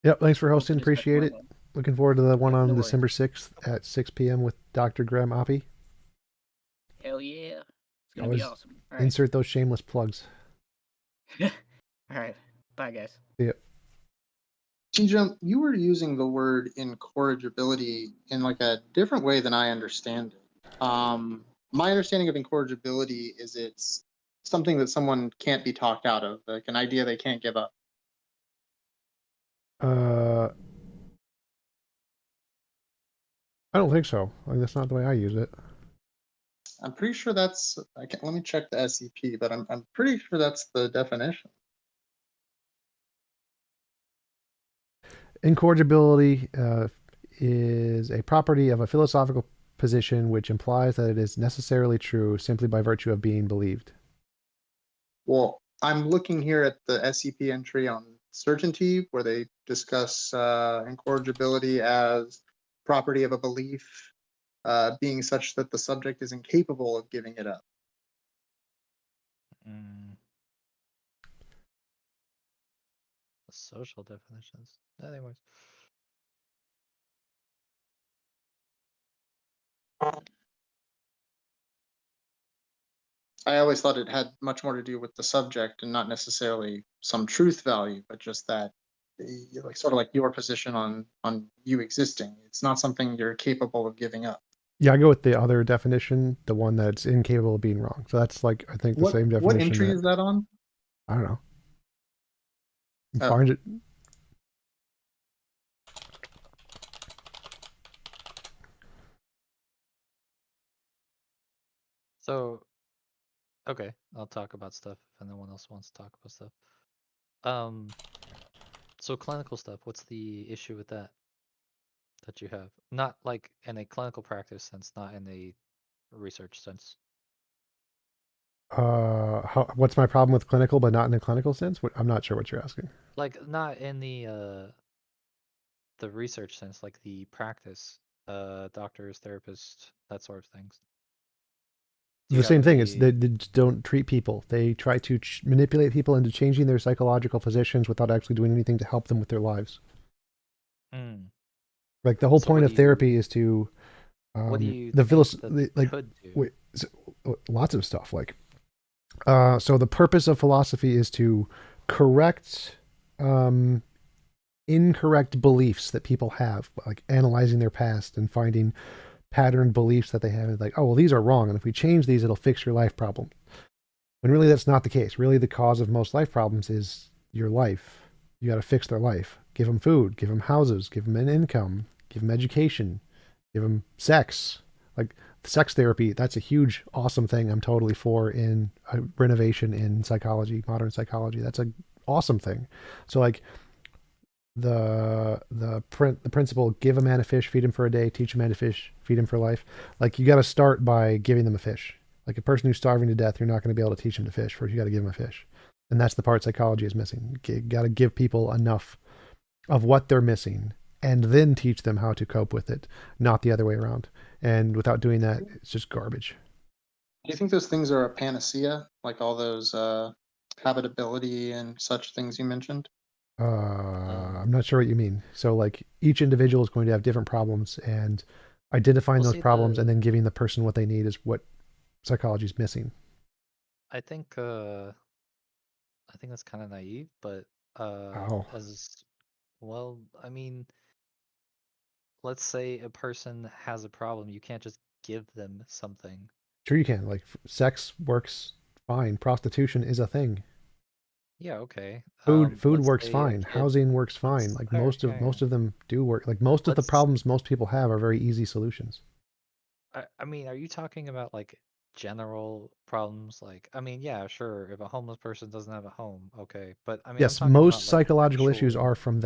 Yep. Thanks for hope hosting. the discussion Appreciate went it. well. Looking forward to the one Yeah, on no worries. December 6th at 6 p.m. with Dr. Graham Oppie. Hell yeah, it's gonna Always be awesome. All right. insert those shameless plugs. All right. Bye, guys. See ya. TJump, you were using the word incorrigibility in like a different way than I understand it. My understanding of incorrigibility is it's something that someone can't be talked out of, like an idea they can't give up. I don't think so. Like, that's not the way I use it. I'm pretty sure that's. Let me check the SEP, but I'm pretty sure that's the definition. Incorrigibility is a property of a philosophical position which implies that it is necessarily true simply by virtue of being believed. Well, I'm looking here at the SEP entry on certainty, where they discuss incorrigibility as property of a belief being such that the subject is incapable of giving it up. The social definitions. Anyways. I always thought it had much more to do with the subject and not necessarily some truth value, but just that, like sort of like your position on you existing. It's not something you're capable of giving up. Yeah, I go with the other definition, the one that's incapable of being wrong. So that's like, I think, the same definition. What entry is that on? I don't know. Oh. Find it. So, okay, I'll talk about stuff if anyone else wants to talk about stuff. So clinical stuff, what's the issue with that you have? Not like in a clinical practice sense, not in a research sense. What's my problem with clinical, but not in a clinical sense? I'm not sure what you're asking. Like not in the research sense, like the practice, doctors, therapists, that sort of things. The same thing. It's they don't treat people. They try to manipulate people into changing their psychological positions without actually doing anything to help them with their lives. Like the whole point of therapy is to what do you think that could do? Lots of stuff. Like so the purpose of philosophy is to correct incorrect beliefs that people have, like analyzing their past and finding patterned beliefs that they have. Like, oh, well, these are wrong, and if we change these, it'll fix your life problem. When really that's not the case. Really, the cause of most life problems is your life. You got to fix their life. Give them food, give them houses, give them an income, give them education, give them sex. Like sex therapy, that's a huge, awesome thing I'm totally for in renovation in psychology, modern psychology. That's an awesome thing. So like the principle, give a man a fish, feed him for a day, teach a man to fish, feed him for life. Like you got to start by giving them a fish. Like a person who's starving to death, you're not going to be able to teach him to fish. First, you got to give him a fish. And that's the part psychology is missing. You got to give people enough of what they're missing and then teach them how to cope with it, not the other way around. And without doing that, it's just garbage. Do you think those things are a panacea, like all those habitability and such things you mentioned? I'm not sure what you mean. So like each individual is going to have different problems, and identifying those problems and then giving the person what they need is what psychology is missing. I think that's kind of naive, but as well, I mean, let's say a person has a problem, you can't just give them something. Sure you can. Like sex works fine. Prostitution is a thing. Yeah, okay. Food works fine. Housing works fine. Like most of them do work. Like most of the problems most people have are very easy solutions. I mean, are you talking about like general problems? Like, I mean, yeah, sure. If a homeless person doesn't have a home, okay. But I mean, yes, most psychological issues are from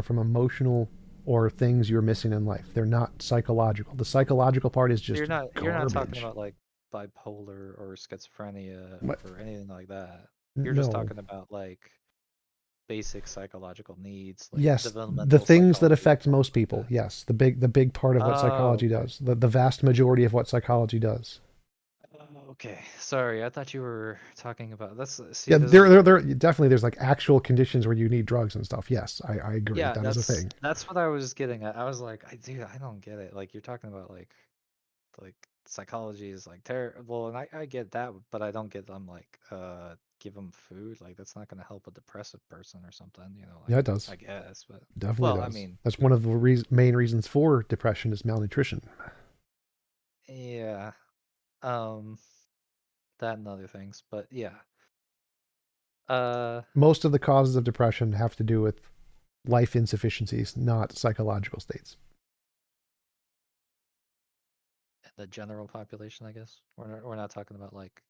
emotional or things you're missing in life. They're not psychological. The psychological part is just you're not talking about like bipolar or schizophrenia or anything like that. You're just talking about like basic psychological needs. Like yes, the things that affect most people. Yes, the big part of what psychology does. The vast majority of what psychology does. Okay, sorry. I thought you were talking about yeah, there definitely there's like actual conditions where you need drugs and stuff. Yes, I agree. Yeah, that is a thing. That's what I was getting at. I was like, I don't get it. Like you're talking about like psychology is like terrible, and I get that, but I don't get. I'm like, give them food, like that's not gonna help a depressive person or something, Yeah, like it does. I guess, but Definitely well, I does. mean, That's one of the main reasons for depression is malnutrition. yeah, um, that and other things, but yeah, uh, Most of the causes of depression have to do with life insufficiencies, not psychological states. the general population, I guess we're not talking about like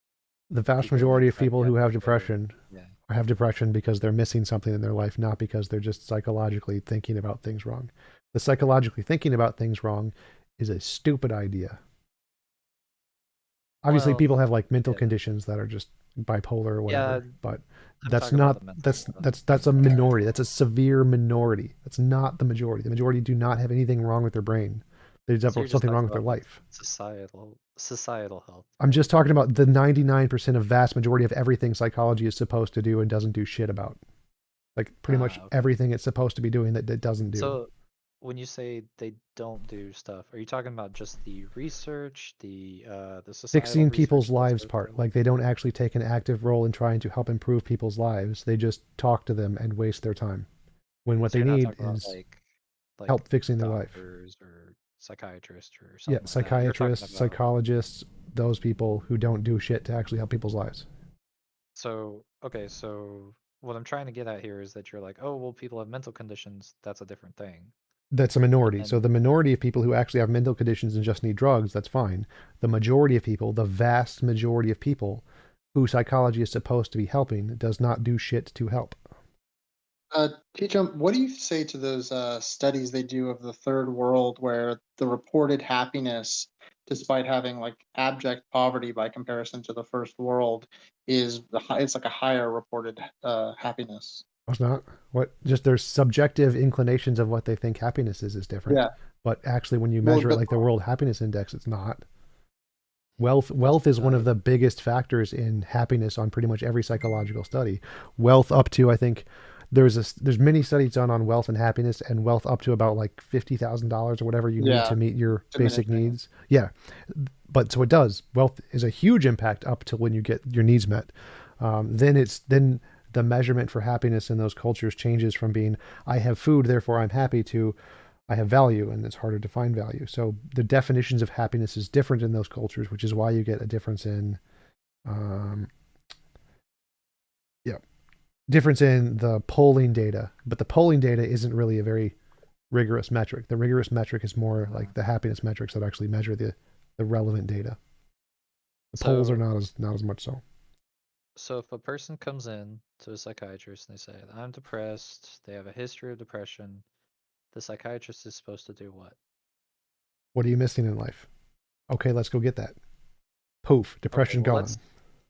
The vast people with majority like of people who have psychiatric or depression yeah. have depression because they're missing something in their life, not because they're just psychologically thinking about things wrong. The psychologically thinking about things wrong is a stupid idea. Obviously, Well, people have like mental yeah, conditions that are just bipolar or yeah, whatever, but I'm that's talking about not the mental that's stuff. that's a minority. That's a severe minority. That's not the majority. The majority do not have anything wrong with their brain. They just So have you're just something wrong talking with their about like life. societal health, I'm right? just talking about the 99% of vast majority of everything psychology is supposed to do and doesn't do shit about. Like pretty much Okay. everything it's supposed to be doing that it doesn't do. So when you say they don't do stuff, are you talking about just the research, the societal Fixing research people's that's lives supposed part. to Like they don't actually take an active role in trying to help improve people's lives. They just talk to them and waste their time. When what So they you're not need talking about is like help fixing their life. doctors or psychiatrists or Yeah, something like that. You're talking psychiatrists, about psychologists, those people who don't do shit to actually help people's lives. so okay, so what I'm trying to get at here is that you're like, oh well, people have mental conditions, that's a different thing. That's a But minority. So then the minority of people who actually have mental conditions and just need drugs, that's fine. The majority of people, the vast majority of people who psychology is supposed to be helping, does not do shit to help. TJump, what do you say to those studies they do of the third world where the reported happiness, despite having like abject poverty by comparison to the first world, is it's like a higher reported happiness? It's not what just their subjective inclinations of what they think happiness is different. Yeah. But actually, when you Well, measure it but like the World Happiness Index, it's not. Wealth what's wealth is one of the the biggest factors in happiness on pretty much every psychological study. Wealth up to I think there's many studies done on wealth and happiness, and wealth up to about like $50,000 or whatever you need yeah, to meet your basic diminishing. needs. Yeah, but so it does. Wealth is a huge impact up to when you get your needs met. Then the measurement for happiness in those cultures changes from being I have food, therefore I'm happy to I have value, and it's harder to find value. So the definitions of happiness is different in those cultures, which is why you get a difference in, um, yeah, difference in the polling data. But the polling data isn't really a very rigorous metric. The rigorous metric is more like the happiness metrics that actually measure the relevant data. The polls are so not as much so. so if a person comes in to a psychiatrist and they say, I'm depressed, they have a history of depression, the psychiatrist is supposed to do what? What are you missing in life? Okay, let's go get that. Poof, Okay, depression well gone.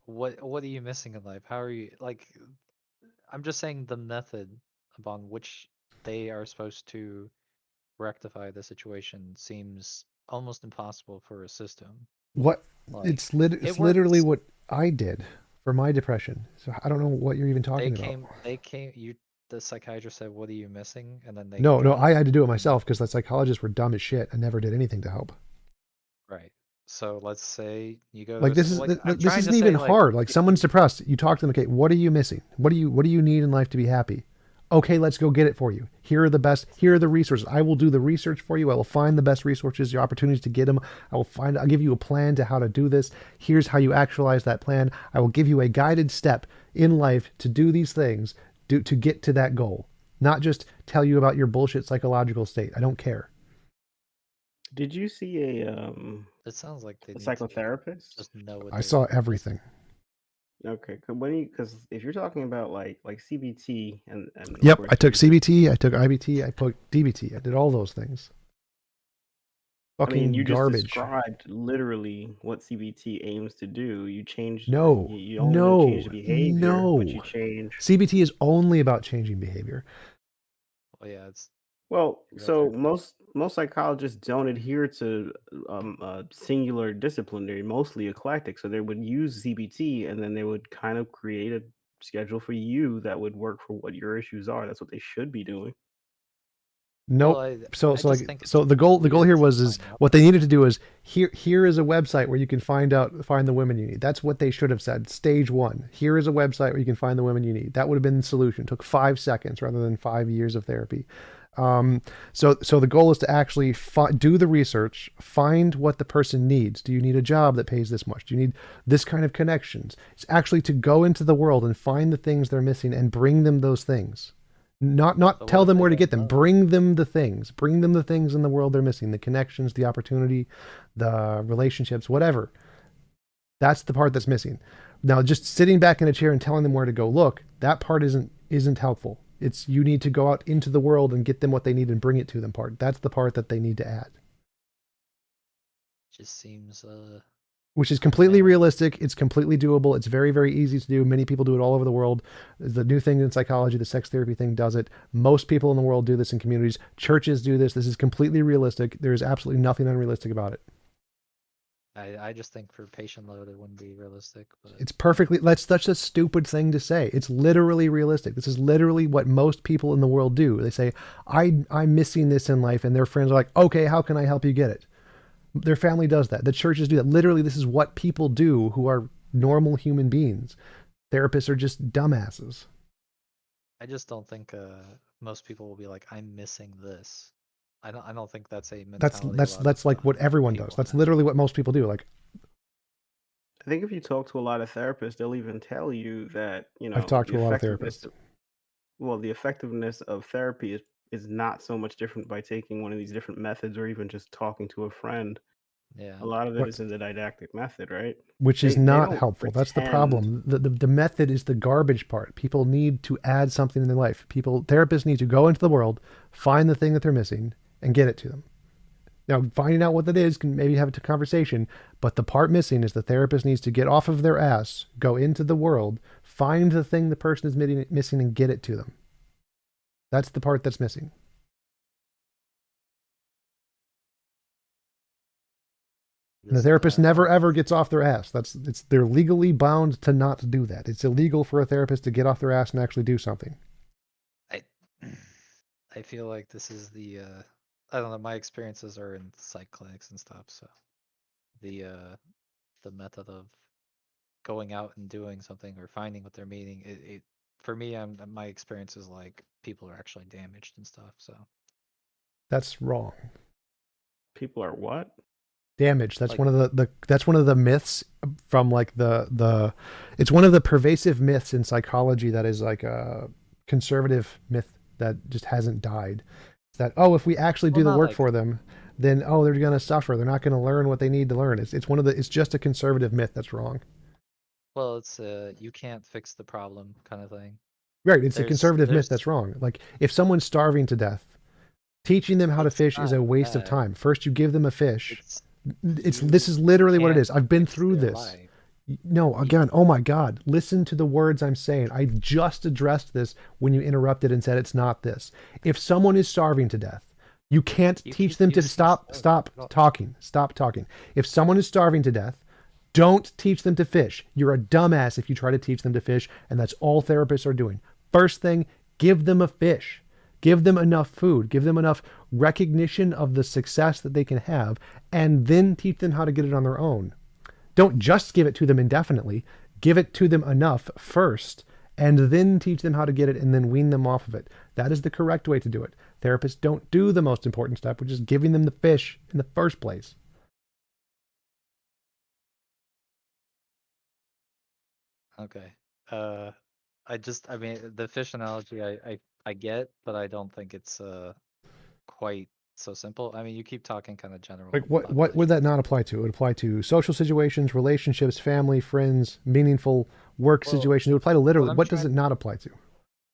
what are you missing in life? How are you like I'm just saying the method upon which they are supposed to rectify the situation seems almost impossible for a system. What Like it it's literally works. what I did for my depression. So I don't know what you're even They talking about. came they came you the psychiatrist said, what are you missing? And then they No, got I had to do it and myself because the psychologists were dumb as shit and never did anything to help. right. So let's say you go to Like a like I'm this trying to isn't even say like hard. Like someone's depressed, you talk to them. Okay, what are you missing? What do you need in life to be happy? Okay, let's go get it for you. Here are the best. Here are the resources. I will do the research for you. I will find the best resources, your opportunities to get them. I'll give you a plan to how to do this. Here's how you actualize that plan. I will give you a guided step in life to do these things, to get to that goal. Not just tell you about your bullshit psychological state. I don't care. Did you see it sounds like they a need to psychotherapist? just know what I they're saw missing. everything. Okay, because if you're talking about like CBT and of Yep, course I took you CBT, I took IBT, I took DBT. I did all those things. I mean Fucking you just garbage. described literally what CBT aims to do. You change No, you don't really change no, the behavior, but you no. change. CBT is only about changing behavior. Well, yeah, it's Well, that's so fair. most psychologists don't adhere to singular discipline. They're mostly eclectic, so they would use CBT and then they would kind of create a schedule for you that would work for what your issues are. That's what they should be doing. Nope. Well, So I so just like think so it's the goal weird here to was is find out. what they needed to do is here is a website where you can find the women you need. That's what they should have said. Stage 1. Here is a website where you can find the women you need. That would have been the solution. It took 5 seconds rather than 5 years of therapy. So the goal is to actually do the research, find what the person needs. Do you need a job that pays this much? Do you need this kind of connections? It's actually to go into the world and find the things they're missing and bring them those things. Not So tell what if them they where to don't get them. know? Bring them the things. Bring them the things in the world they're missing. The connections, the opportunity, the relationships, whatever. That's the part that's missing. Now, just sitting back in a chair and telling them where to go look, that part isn't helpful. It's you need to go out into the world and get them what they need and bring it to them part. That's the part that they need to add. Just seems Which is completely man. realistic. It's completely doable. It's very, very easy to do. Many people do it all over the world. The new thing in psychology, the sex therapy thing does it. Most people in the world do this in communities. Churches do this. This is completely realistic. There is absolutely nothing unrealistic about it. I just think for patient load it wouldn't be realistic, but It's perfectly, that's such a stupid thing to say. It's literally realistic. This is literally what most people in the world do. They say, I'm missing this in life. And their friends are like, okay, how can I help you get it? Their family does that. The churches do that. Literally, this is what people do who are normal human beings. Therapists are just dumbasses. I just don't think most people will be like, I'm missing this. I don't think that's a mentality. That's like what everyone does. That's literally what most people do. Like, I think if you talk to a lot of therapists, they'll even tell you that, I've talked the to a lot of effectiveness therapists. well, the effectiveness of therapy is not so much different by taking one of these different methods or even just talking to a friend. Yeah. A lot of it What- is in the didactic method, right? Which is They not don't helpful. That's the pretend. problem. The method is the garbage part. People need to add something in their life. Therapists need to go into the world, find the thing that they're missing, and get it to them. Now, finding out what that is can maybe have a conversation, but the part missing is the therapist needs to get off of their ass, go into the world, find the thing the person is missing, and get it to them. That's the part that's missing. And the therapist never ever gets off their ass. They're legally bound to not do that. It's illegal for a therapist to get off their ass and actually do something. I feel like this is I don't know, my experiences are in psych clinics and stuff, so the method of going out and doing something or finding what they're meaning, it for me, my experience is like people are actually damaged and stuff, so That's wrong. People are what? Damage. That's Like- one of that's one of the myths from like it's one of the pervasive myths in psychology that is like a conservative myth that just hasn't died. It's that, oh, if we actually do Well, the not work like- for them, then oh, they're going to suffer. They're not going to learn what they need to learn. It's just a conservative myth that's wrong. well, it's you can't fix the problem kind of thing. Right, it's a There's- conservative myth there's- that's wrong. Like if someone's starving to death, teaching them how to It's fish is a not waste of that. time. First you give them a fish. It's This is literally what it can't is. I've been fix through their this. life. No, again, oh my God, listen to the words I'm saying. I just addressed this when you interrupted and said it's not this. If someone is starving to death, you can't You teach keep them to using stop stuff. talking. Stop talking. If someone is starving to death, don't teach them to fish. You're a dumbass if you try to teach them to fish, and that's all therapists are doing. First thing, give them a fish. Give them enough food. Give them enough recognition of the success that they can have, and then teach them how to get it on their own. Don't just give it to them indefinitely. Give it to them enough first, and then teach them how to get it and then wean them off of it. That is the correct way to do it. Therapists don't do the most important step, which is giving them the fish in the first place. Okay. I mean, the fish analogy I get, but I don't think it's quite so simple. I mean, you keep talking kind of general. Like what would that not apply to? It would apply to social situations, relationships, family, friends, meaningful work Well, situations. It would apply to literally. I'm What does it trying- not apply to?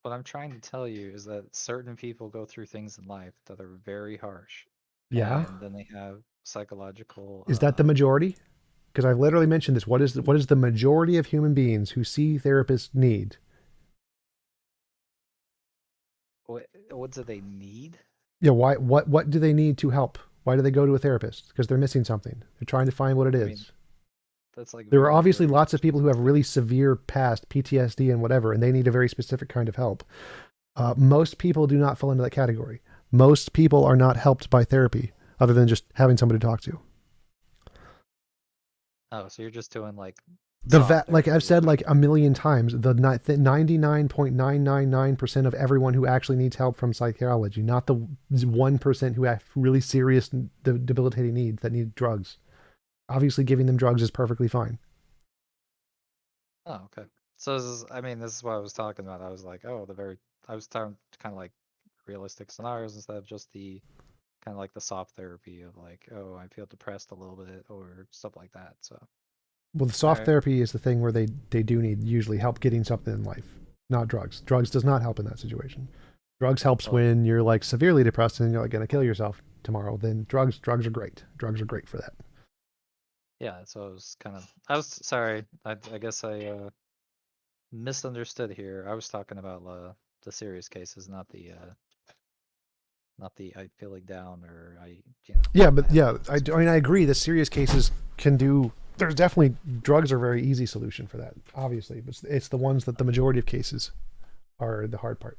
What I'm trying to tell you is that certain people go through things in life that are very harsh. Yeah. And then they have psychological. Is that the majority? Because I've literally mentioned this. What is the majority of human beings who see therapists need? What do they need? Yeah. Why? What do they need to help? Why do they go to a therapist? Because they're missing something. They're trying to find what it is. mean, That's like There are very, obviously very lots of people who have really severe past PTSD and whatever, and they need a very specific kind of help. Most people do not fall into that category. Most people are not helped by therapy other than just having somebody to talk to. Oh, so you're just doing like Like I've said like a million times, the 99.999% of everyone who actually needs help from psychology, not the 1% who have really serious debilitating needs that need drugs. Obviously, giving them drugs is perfectly fine. Oh, okay. So this is what I was talking about. I was like, oh, I was talking kind of like realistic scenarios instead of just the kind of like the soft therapy of like, oh, I feel depressed a little bit or stuff like that. So. Well, the soft Alright. therapy is the thing where they do need usually help getting something in life, not drugs. Drugs does not help in that situation. Drugs helps when you're like severely depressed and you're like gonna kill yourself tomorrow. Then drugs are great. Drugs are great for that. Yeah, so I was sorry. I guess I misunderstood here. I was talking about the serious cases, not the I feeling down or Yeah, but yeah, I mean I agree. The serious cases can do. There's definitely drugs are a very easy solution for that, obviously, but it's the ones that the majority of cases are the hard part.